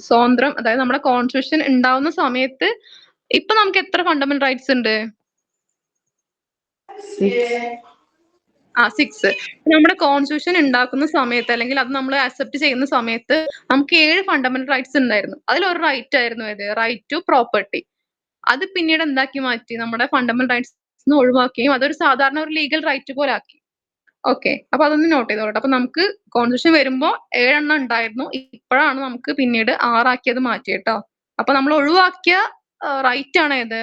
സ്വാതന്ത്ര്യം, അതായത് നമ്മുടെ കോൺസ്റ്റിറ്റ്യൂഷൻ ഉണ്ടാവുന്ന സമയത്ത് ഇപ്പൊ നമുക്ക് എത്ര ഫണ്ടമെന്റൽ റൈറ്റ്സ് ഉണ്ട്? 6. നമ്മുടെ കോൺസ്റ്റിറ്റ്യൂഷൻ ഉണ്ടാക്കുന്ന സമയത്ത്, അല്ലെങ്കിൽ അത് നമ്മൾ അക്സെപ്റ്റ് ചെയ്യുന്ന സമയത്ത് നമുക്ക് 7 ഫണ്ടമെന്റൽ റൈറ്റ്സ് ഉണ്ടായിരുന്നു. അതിലൊരു റൈറ്റ് ആയിരുന്നു ഏത്? Right to property. അത് പിന്നീട് എന്താക്കി മാറ്റി? നമ്മുടെ ഫണ്ടമെന്റൽ റൈറ്റ്സ് ഒഴിവാക്കുകയും അതൊരു സാധാരണ ഒരു ലീഗൽ റൈറ്റ് പോലെ ആക്കി. ഓക്കെ, അപ്പൊ അതൊന്ന് നോട്ട് ചെയ്തോട്ടെ. അപ്പൊ നമുക്ക് കോൺസ്റ്റിറ്റ്യൂഷൻ വരുമ്പോ 7 എണ്ണം ഉണ്ടായിരുന്നു, ഇപ്പോഴാണ് നമുക്ക് പിന്നീട് 6 ആക്കിയത് മാറ്റി കേട്ടോ. അപ്പൊ നമ്മൾ ഒഴിവാക്കിയ റൈറ്റ് ആണ് ഏത്?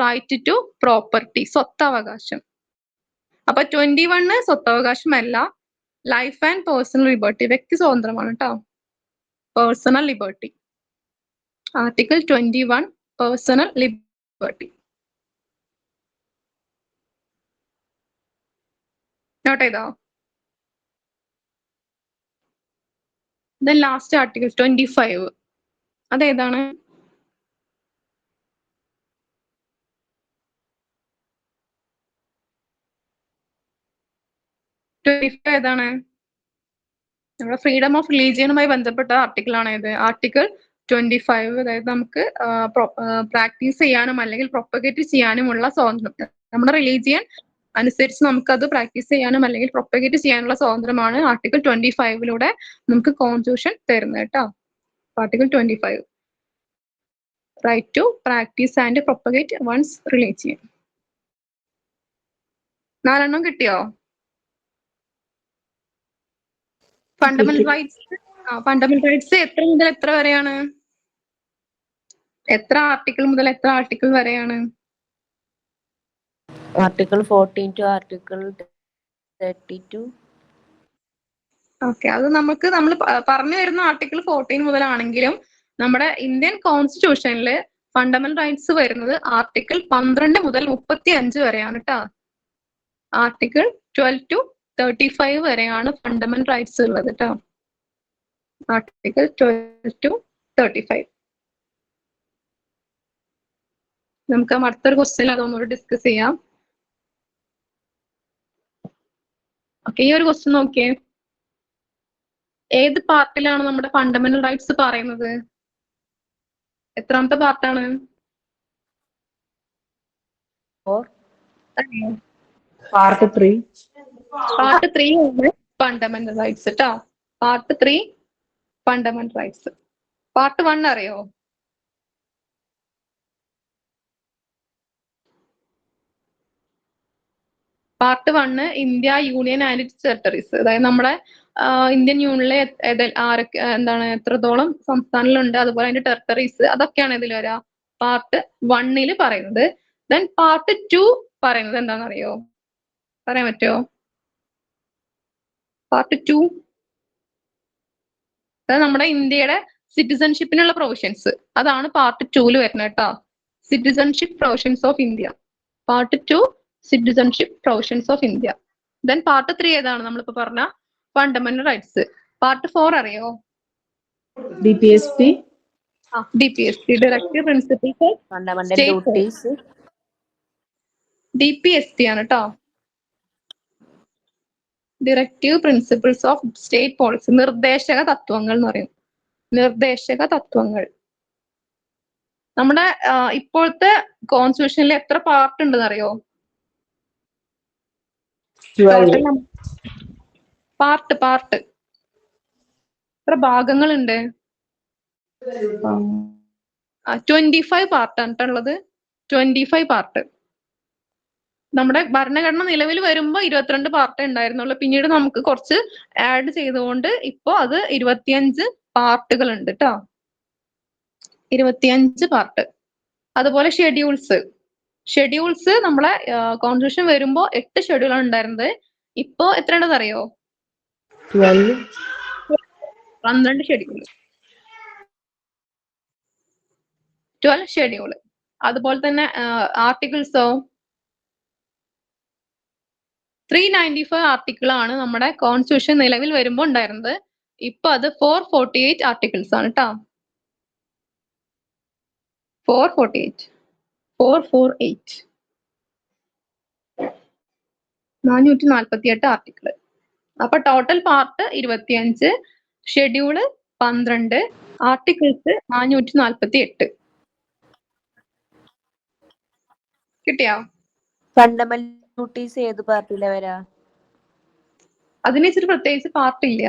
റൈറ്റ് ടു പ്രോപ്പർട്ടി, സ്വത്തവകാശം. അപ്പൊ 21 സ്വത്തവകാശമല്ല, ലൈഫ് ആൻഡ് പേഴ്സണൽ ലിബർട്ടി, വ്യക്തി സ്വാതന്ത്ര്യമാണ് കേട്ടോ. Personal liberty. Article 21 personal liberty. Note ചെയ്തോ? ദെൻ ലാസ്റ്റ് ആർട്ടിക്കിൾ 25, അതേതാണ്? ഏതാണ്? നമ്മുടെ ഫ്രീഡം ഓഫ് റിലീജിയനുമായി ബന്ധപ്പെട്ട ആർട്ടിക്കിൾ ആണ് ഇത്. ആർട്ടിക്കിൾ 25, അതായത് നമുക്ക് പ്രാക്ടീസ് ചെയ്യാനും അല്ലെങ്കിൽ പ്രൊപ്പഗേറ്റ് ചെയ്യാനുമുള്ള സ്വാതന്ത്ര്യം, നമ്മുടെ റിലീജിയൻ അനുസരിച്ച് നമുക്കത് പ്രാക്ടീസ് ചെയ്യാനും അല്ലെങ്കിൽ പ്രൊപ്പഗേറ്റ് ചെയ്യാനുള്ള സ്വാതന്ത്ര്യമാണ് ആർട്ടിക്കിൾ 25 നമുക്ക് കോൺസ്റ്റിറ്റ്യൂഷൻ തരുന്നത് കേട്ടോ. Article 25, right to practice and propagate one's religion. 4 എണ്ണം കിട്ടിയോ? ഫണ്ടമെന്റൽ റൈറ്റ്സ് എത്ര മുതൽ എത്ര വരെയാണ്? എത്ര ആർട്ടിക്കിൾ മുതൽ എത്ര ആർട്ടിക്കിൾ വരെയാണ്? Article 14 to article 32. ഓക്കെ, അത് നമ്മൾ പറഞ്ഞു വരുന്ന ആർട്ടിക്കിൾ 14 മുതലാണെങ്കിലും നമ്മുടെ ഇന്ത്യൻ കോൺസ്റ്റിറ്റ്യൂഷനിൽ ഫണ്ടമെന്റൽ റൈറ്റ്സ് വരുന്നത് ആർട്ടിക്കിൾ 12 മുതൽ 35 വരെയാണ് കേട്ടോ. ആർട്ടിക്കിൾ 12 ടു 35 വരെയാണ് ഫണ്ടമെന്റൽ റൈറ്റ്സ് ഉള്ളത് കേട്ടോ. Article 12 to 35. നമുക്ക് അടുത്തൊരു ക്വസ്റ്റ്യൻ അതൊന്നുകൂടി ഡിസ്കസ് ചെയ്യാം. ഓക്കെ, ഈ ഒരു ക്വസ്റ്റ്യൻ നോക്കിയേ. ഏത് പാർട്ടിലാണ് നമ്മുടെ ഫണ്ടമെന്റൽ റൈറ്റ്സ് പറയുന്നത്? എത്രാമത്തെ പാർട്ടാണ്? പാർട്ട് 3. പാർട്ട് 3 ആണ് ഫണ്ടമെന്റൽ റൈറ്റ്സ് കേട്ടോ. Part 3 fundamental rights. പാർട്ട് 1 അറിയോ? Part 1 India union and its territories, അതായത് നമ്മുടെ ഇന്ത്യൻ യൂണിയനിലെ ആരൊക്കെ എന്താണ് എത്രത്തോളം സംസ്ഥാനങ്ങളുണ്ട്, അതുപോലെ അതിന്റെ ടെറിട്ടറീസ്, അതൊക്കെയാണ് ഇതിൽ വരാ പാർട്ട് 1 പറയുന്നത്. ദെൻ പാർട്ട് 2 പറയുന്നത് എന്താണെന്നറിയോ? പറയാൻ പറ്റുമോ? പാർട്ട് 2 അതായത് നമ്മുടെ ഇന്ത്യയുടെ സിറ്റിസൺഷിപ്പിനുള്ള പ്രൊവിഷൻസ്, അതാണ് പാർട്ട് 2 വരുന്നത് കേട്ടോ. Citizenship provisions of India, part 2 citizenship provisions of India. Then part 3 ഏതാണ്? നമ്മളിപ്പോ പറഞ്ഞ ഫണ്ടമെന്റൽ റൈറ്റ്സ്. പാർട്ട് 4 അറിയോ? DPSP. DPSP, directive principles of fundamental state duties. DPSP ആണ് കേട്ടോ, directive principles of state policy, നിർദ്ദേശക തത്വങ്ങൾ എന്ന് പറയും. നിർദ്ദേശക തത്വങ്ങൾ. നമ്മുടെ ഇപ്പോഴത്തെ കോൺസ്റ്റിറ്റ്യൂഷനിൽ എത്ര പാർട്ട് ഉണ്ടെന്ന് അറിയോ? 12. പാർട്ട് എത്ര ഭാഗങ്ങളുണ്ട്? 25 പാർട്ടാണ് ഉള്ളത്. 25 പാർട്ട്. നമ്മുടെ ഭരണഘടന നിലവിൽ വരുമ്പോ 22 പാർട്ട് ഉണ്ടായിരുന്നുള്ളൂ. പിന്നീട് നമുക്ക് കുറച്ച് ആഡ് ചെയ്തുകൊണ്ട് ഇപ്പോ അത് 25 പാർട്ടുകൾ ഉണ്ട് കേട്ടോ. 25 പാർട്ട്. അതുപോലെ ഷെഡ്യൂൾസ് നമ്മളെ കോൺസ്റ്റിറ്റ്യൂഷൻ വരുമ്പോ 8 ഷെഡ്യൂളാണ് ഉണ്ടായിരുന്നത്. ഇപ്പോ എത്ര ഉണ്ടെന്ന് അറിയോ? 12. 12 ഷെഡ്യൂൾ. 12 ഷെഡ്യൂൾ. അതുപോലെ തന്നെ ആർട്ടിക്കിൾസോ 395 ആർട്ടിക്കിളാണ് നമ്മുടെ കോൺസ്റ്റിറ്റ്യൂഷൻ നിലവിൽ വരുമ്പോൾ ഉണ്ടായിരുന്നത്. ഇപ്പൊ അത് 448 ആർട്ടിക്കിൾസ് ആണ് കേട്ടോ. 448 448 ആർട്ടിക്കിൾ. അപ്പൊ ടോട്ടൽ പാർട്ട് 25, ഷെഡ്യൂള് 12, ആർട്ടിക്കിൾസ് 448. കിട്ടിയോ? ഫണ്ടമെന്റൽ ഡ്യൂട്ടീസ് ഏത് പാർട്ടിയിലെ വരാ? അതിന് ഇച്ചിരി പ്രത്യേകിച്ച് പാർട്ട് ഇല്ല.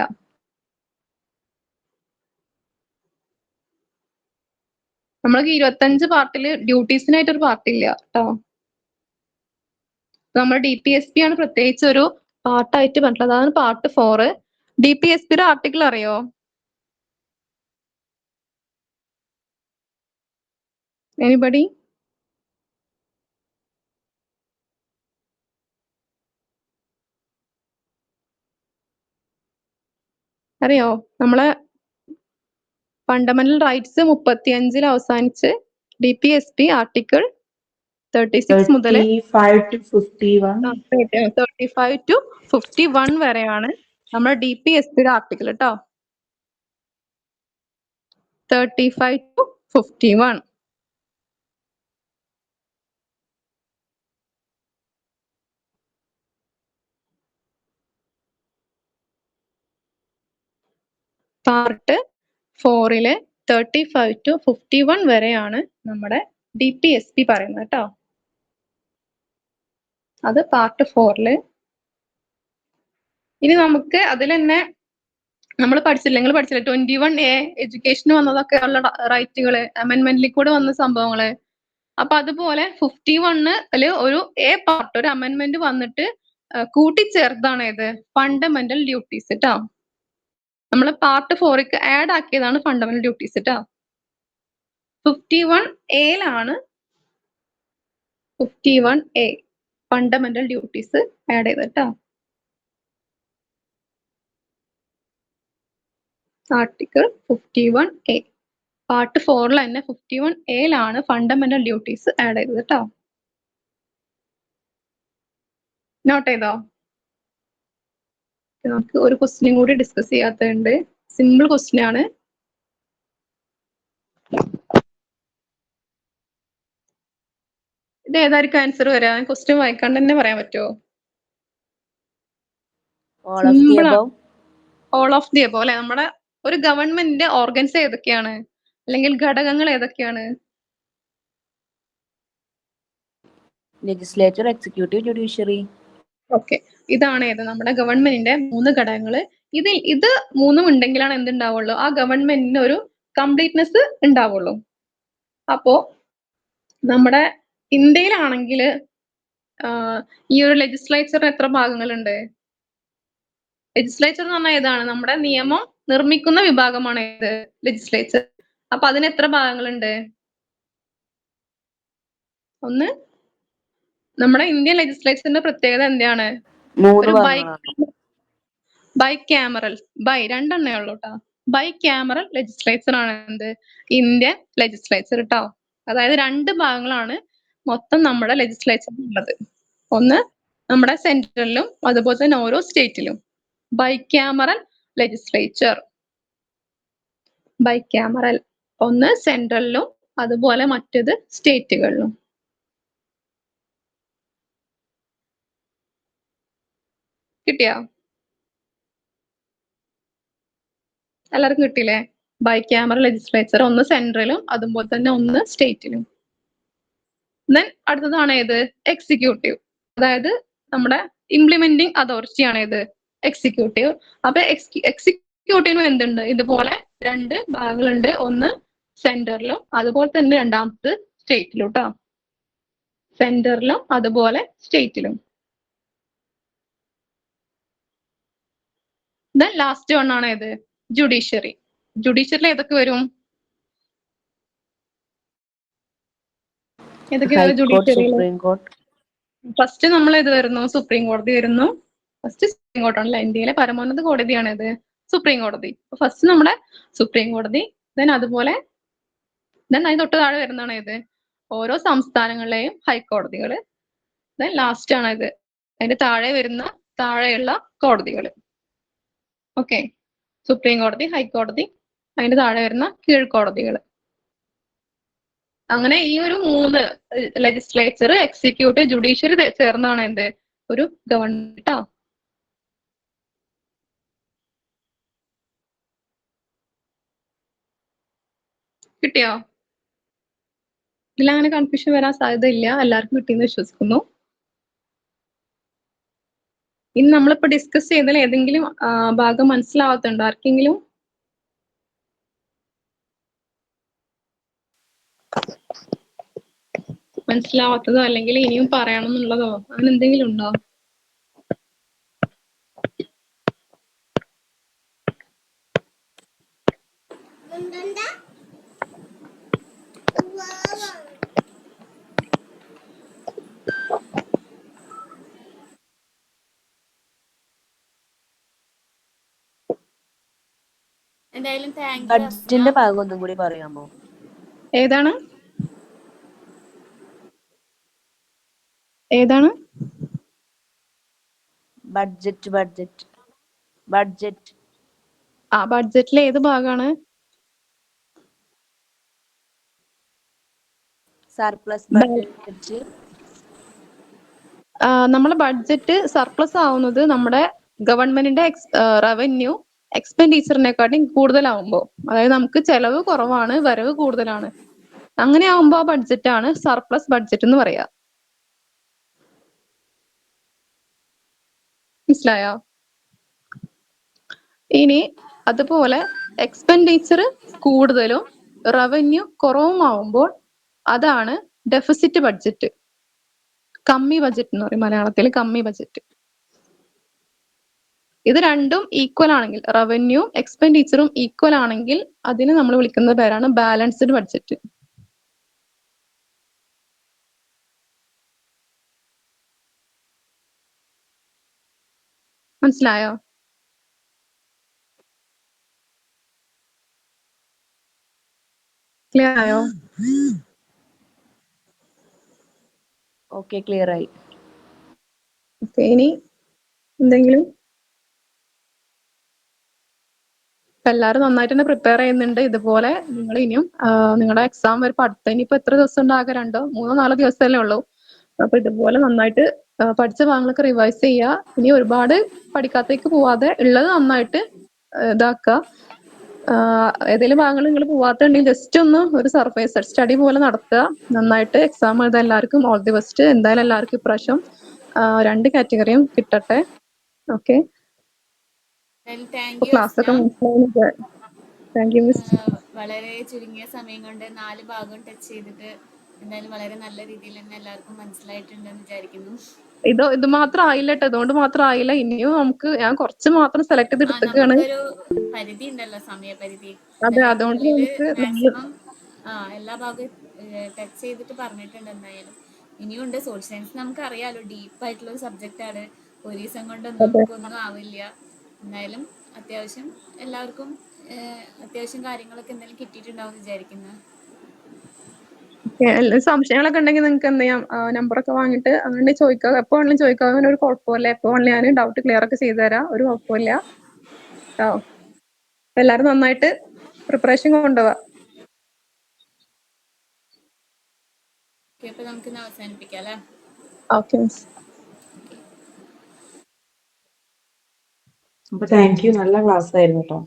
നമ്മൾക്ക് 25 പാർട്ടില് ഡ്യൂട്ടീസിനായിട്ടൊരു പാർട്ട് ഇല്ല കേട്ടോ. നമ്മുടെ DPSP ആണ് പ്രത്യേകിച്ച് ഒരു പാർട്ടായിട്ട് പറഞ്ഞിട്ടുള്ളത്. അതാണ് പാർട്ട് 4. DPSPയുടെ ആർട്ടിക്കിൾ അറിയോ? എനിബഡി? അറിയോ? നമ്മളെ ഫണ്ടമെന്റൽ റൈറ്റ്സ് 35 അവസാനിച്ച് DPSP ആർട്ടിക്കിൾ 36 മുതൽ 35 to 51. 35 to 51 വരെയാണ് നമ്മുടെ DPSPയുടെ ആർട്ടിക്കിൾ കേട്ടോ. 35 to 51. പാർട്ട് 4 35 to 51 വരെയാണ് നമ്മുടെ DPSP പറയുന്നത് കേട്ടോ. അത് പാർട്ട് 4. ഇനി നമുക്ക് അതിൽ തന്നെ നമ്മൾ പഠിച്ചില്ല, നിങ്ങൾ പഠിച്ചില്ല 21A എഡ്യൂക്കേഷന് വന്നതൊക്കെ ഉള്ള റൈറ്റുകള്, അമെന്റ്മെന്റിൽ കൂടെ വന്ന സംഭവങ്ങള്. അപ്പൊ അതുപോലെ 51 ഒരു പാർട്ട്, ഒരു അമെന്റ്മെന്റ് വന്നിട്ട് കൂട്ടിച്ചേർത്തതാണ് ഏത്? ഫണ്ടമെന്റൽ ഡ്യൂട്ടീസ് കേട്ടോ. നമ്മൾ പാർട്ട് 4 ആഡ് ആക്കിയതാണ് ഫണ്ടമെന്റൽ ഡ്യൂട്ടീസ് കേട്ടോ. 51A 51A fundamental duties add ചെയ്ത് കേട്ടോ. ആർട്ടിക്കിൾ 51A പാർട്ട് 4 തന്നെ 51A ഫണ്ടമെന്റൽ ഡ്യൂട്ടീസ് ആഡ് ചെയ്തത് കേട്ടോ. നോട്ട് ചെയ്തോ? നമുക്ക് ഒരു ക്വസ്റ്റ്യൻ കൂടി ഡിസ്കസ് ചെയ്യാത്തതുണ്ട്. സിമ്പിൾ ക്വസ്റ്റ്യൻ ആണ്. ഇത് ഏതായിരിക്കും ആൻസർ വരാ? ക്വസ്റ്റ്യൻ വായിക്കാണ്ട് തന്നെ പറയാൻ പറ്റുമോ? ഓൾ ഓഫ് ദി എബോവ് അല്ലെ? നമ്മുടെ ഒരു ഗവൺമെന്റിന്റെ ഓർഗൻസ് ഏതൊക്കെയാണ്, അല്ലെങ്കിൽ ഘടകങ്ങൾ ഏതൊക്കെയാണ്? Legislature, executive, judiciary. ഓക്കെ, ഇതാണ് ഏത്? നമ്മുടെ ഗവൺമെന്റിന്റെ 3 ഘടകങ്ങള്. ഇത് 3 ഉണ്ടെങ്കിലാണ് എന്തുണ്ടാവുള്ളൂ? ആ ഗവൺമെന്റിന് ഒരു കംപ്ലീറ്റ്നെസ് ഉണ്ടാവുള്ളൂ. അപ്പോ നമ്മുടെ ഇന്ത്യയിലാണെങ്കിൽ ഈ ഒരു ലെജിസ്ലേച്ചറിന് എത്ര ഭാഗങ്ങളുണ്ട്? ലെജിസ്ലേച്ചർ എന്ന് പറഞ്ഞാൽ ഏതാണ്? നമ്മുടെ നിയമം നിർമ്മിക്കുന്ന വിഭാഗമാണ് ഏത്? ലെജിസ്ലേച്ചർ. അപ്പൊ അതിന് എത്ര ഭാഗങ്ങളുണ്ട്? ഒന്ന്, നമ്മുടെ ഇന്ത്യൻ ലെജിസ്ലേച്ചറിന്റെ പ്രത്യേകത എന്താണ്? 3 ഒരു ഭാഗങ്ങളാണ്. ബൈക്യാമറൽ, രണ്ടെണ്ണേ ഉള്ളൂ കേട്ടോ. ബൈക്യാമറൽ ലെജിസ്ലേച്ചർ ആണ് എന്ത്? ഇന്ത്യൻ ലെജിസ്ലേച്ചർ കേട്ടോ. അതായത് 2 ഭാഗങ്ങളാണ് മൊത്തം നമ്മുടെ ലെജിസ്ലേച്ചറിൽ ഉള്ളത്. ഒന്ന് നമ്മുടെ സെൻട്രലിലും അതുപോലെ തന്നെ ഓരോ സ്റ്റേറ്റിലും. Bicameral legislature. ബൈക്യാമറൽ, ഒന്ന് സെൻട്രലിലും അതുപോലെ മറ്റേത് സ്റ്റേറ്റുകളിലും. കിട്ടിയോ? എല്ലാവർക്കും കിട്ടിയില്ലേ? ബൈക്യാമറൽ ലെജിസ്ലേച്ചർ, ഒന്ന് സെൻട്രലും അതുപോലെ തന്നെ ഒന്ന് സ്റ്റേറ്റിലും. ദെൻ അടുത്തതാണ് ഏത്? എക്സിക്യൂട്ടീവ്. അതായത് നമ്മുടെ ഇംപ്ലിമെന്റിംഗ് അതോറിറ്റി ആണ് ഏത്? എക്സിക്യൂട്ടീവ്. അപ്പൊ എക്സിക്യൂട്ടീവിന് എന്തുണ്ട്? ഇതുപോലെ 2 ഭാഗങ്ങളുണ്ട്. ഒന്ന് സെന്ററിലും അതുപോലെ തന്നെ രണ്ടാമത് സ്റ്റേറ്റിലും കേട്ടോ. സെന്ററിലും അതുപോലെ സ്റ്റേറ്റിലും. ദെൻ ലാസ്റ്റ് വൺ ആണ് ഏത്? ജുഡീഷ്യറി. ജുഡീഷ്യറിൽ ഏതൊക്കെ വരും? ഏതൊക്കെ ഹൈക്കോർട്ട്, ജുഡീഷ്യറിയിൽ? Supreme court. ഫസ്റ്റ് നമ്മൾ ഏത് വരുന്നു? സുപ്രീം കോടതി വരുന്നു. ഫസ്റ്റ് സുപ്രീം കോർട്ടാണല്ലോ. ഇന്ത്യയിലെ പരമോന്നത കോടതിയാണ് ഇത് സുപ്രീം കോടതി. ഫസ്റ്റ് നമ്മുടെ സുപ്രീം കോടതി. ദെൻ അതുപോലെ അതിന് തൊട്ട് താഴെ വരുന്നതാണ് ഇത് ഓരോ സംസ്ഥാനങ്ങളിലെയും ഹൈക്കോടതികള്. ദെൻ ലാസ്റ്റ് ആണ് ഇത് അതിന്റെ താഴെ വരുന്ന താഴെയുള്ള കോടതികൾ. ഓക്കെ, സുപ്രീം കോടതി, ഹൈക്കോടതി, അതിന്റെ താഴെ വരുന്ന കീഴ്ക്കോടതികൾ. അങ്ങനെ ഈ ഒരു 3 ലെജിസ്ലേച്ചർ, എക്സിക്യൂട്ടീവ്, ജുഡീഷ്യറി ചേർന്നാണ് എന്ത്? ഒരു ഗവൺമെന്റ്. കിട്ടിയോ? ഇതിലങ്ങനെ കൺഫ്യൂഷൻ വരാൻ സാധ്യതയില്ല. എല്ലാവർക്കും കിട്ടിയെന്ന് വിശ്വസിക്കുന്നു. ഇനി നമ്മളിപ്പോ ഡിസ്കസ് ചെയ്തതിൽ ഏതെങ്കിലും ഭാഗം മനസ്സിലാവാത്തുണ്ടോ ആർക്കെങ്കിലും? മനസ്സിലാവാത്തതോ അല്ലെങ്കിൽ ഇനിയും പറയണം എന്നുള്ളതോ അങ്ങനെ എന്തെങ്കിലും ഉണ്ടോ? എന്തായാലും താങ്ക് യു ബഡ്ജറ്റിന്റെ ഭാഗം ഒന്നും കൂടി പറയാമോ? ഏതാണ്? ഏതാണ്? ബഡ്ജറ്റ്. ബഡ്ജറ്റിലെ ഏത് ഭാഗമാണ്? Surplus budget. നമ്മളെ ബഡ്ജറ്റ് സർപ്ലസ് ആവുന്നത് നമ്മുടെ ഗവൺമെന്റിന്റെ റവന്യൂ എക്സ്പെൻഡിച്ചറിനെക്കാട്ടും കൂടുതലാവുമ്പോ, അതായത് നമുക്ക് ചെലവ് കുറവാണ് വരവ് കൂടുതലാണ്, അങ്ങനെ ആവുമ്പോ ആ ബഡ്ജറ്റ് ആണ് സർപ്ലസ് ബഡ്ജറ്റ് എന്ന് പറയാ. മനസ്സിലായോ? ഇനി അതുപോലെ എക്സ്പെൻഡിച്ചർ കൂടുതലും റവന്യൂ കുറവുമാവുമ്പോൾ അതാണ് ഡെഫിസിറ്റ് ബഡ്ജറ്റ്. കമ്മി ബഡ്ജറ്റ് എന്ന് പറയും മലയാളത്തിൽ, കമ്മി ബഡ്ജറ്റ്. ഇത് രണ്ടും ഈക്വൽ ആണെങ്കിൽ, റവന്യൂ എക്സ്പെൻഡിച്ചറും ഈക്വൽ ആണെങ്കിൽ അതിന് നമ്മൾ വിളിക്കുന്ന പേരാണ് ബാലൻസ്ഡ് ബഡ്ജറ്റ്. മനസ്സിലായോ? ക്ലിയർ ആയോ? ഓക്കെ, ക്ലിയർ ആയി. ഇനി എന്തെങ്കിലും? എല്ലാവരും നന്നായിട്ട് തന്നെ പ്രിപ്പയർ ചെയ്യുന്നുണ്ട്. ഇതുപോലെ നിങ്ങൾ ഇനിയും നിങ്ങളുടെ എക്സാം വരെ അടുത്ത ഇനിയിപ്പോ എത്ര ദിവസം ഉണ്ടാകെ 2, 3, 4 ദിവസമല്ലേ ഉള്ളൂ. അപ്പൊ ഇതുപോലെ നന്നായിട്ട് പഠിച്ച ഭാഗങ്ങളൊക്കെ റിവൈസ് ചെയ്യുക. ഇനി ഒരുപാട് പഠിക്കാത്തേക്ക് പോവാതെ ഉള്ളത് നന്നായിട്ട് ഇതാക്കുക. ഏതെങ്കിലും ഭാഗങ്ങൾ നിങ്ങൾ പോവാത്തുണ്ടെങ്കിൽ ജസ്റ്റ് ഒന്ന് ഒരു സർഫേസ് സ്റ്റഡി പോലെ നടത്തുക. നന്നായിട്ട് എക്സാം എഴുതാൻ എല്ലാവർക്കും ഓൾ ദി ബെസ്റ്റ്. എന്തായാലും എല്ലാവർക്കും ഇപ്രാവശ്യം 2 കാറ്റഗറിയും കിട്ടട്ടെ. ഓക്കെ, താങ്ക് യു ക്ലാസ് ഒക്കെ മനസ്സിലാവുന്നത്. Thank you miss. വളരെ ചുരുങ്ങിയ സമയം കൊണ്ട് 4 ഭാഗം ടച്ച് ചെയ്തിട്ട് എന്തായാലും വളരെ നല്ല രീതിയിൽ തന്നെ എല്ലാവർക്കും മനസ്സിലായിട്ടുണ്ടെന്ന് വിചാരിക്കുന്നു. ഇത് മാത്രം ആയില്ല കേട്ടോ, ഇതുകൊണ്ട് മാത്രം ആയില്ല. ഇനിയും ഞാൻ കുറച്ച് മാത്രം സെലക്ട് ചെയ്ത് എടുത്തേക്കാണ്. നമുക്കൊരു പരിധി ഉണ്ടല്ലോ, സമയപരിധി. അതെ, അതിന്റെ അതുകൊണ്ട് ഉള്ളില് നമുക്ക് മാക്സിമം എല്ലാ ഭാഗവും ടച്ച് ചെയ്തിട്ട് പറഞ്ഞിട്ടുണ്ട്. എന്തായാലും ഇനിയുണ്ട്. സോഷ്യൽ സയൻസ് നമുക്ക് അറിയാലോ, ഡീപ്പായിട്ടുള്ള ഒരു സബ്ജക്റ്റ് ആണ്. ഒരു ദിവസം കൊണ്ടൊന്നും നമുക്കൊന്നും ആവില്ല. എന്തായാലും അത്യാവശ്യം എല്ലാവർക്കും അത്യാവശ്യം കാര്യങ്ങളൊക്കെ എന്തായാലും കിട്ടിയിട്ടുണ്ടാവും വിചാരിക്കുന്നു. സംശയങ്ങളൊക്കെ ഉണ്ടെങ്കിൽ നിങ്ങൾക്ക് എന്ത് ചെയ്യാം, നമ്പറൊക്കെ വാങ്ങിയിട്ട് അങ്ങനെ ചോദിക്കാം. എപ്പോ വേണമെങ്കിലും ചോദിക്കാം, അങ്ങനെ ഒരു കുഴപ്പമില്ല. എപ്പോ വേണമെങ്കിലും ഞാൻ ഡൗട്ട് ക്ലിയർ ഒക്കെ ചെയ്തു തരാം, ഒരു കുഴപ്പമില്ല കേട്ടോ. എല്ലാവരും നന്നായിട്ട് പ്രിപ്പറേഷൻ കൊണ്ടുപോവാ. അപ്പൊ നമുക്ക് ഇന്ന് അവസാനിപ്പിക്കാം അല്ലേ? ഓക്കെ. അപ്പൊ താങ്ക് യു, നല്ല ക്ലാസ് ആയിരുന്നു കേട്ടോ.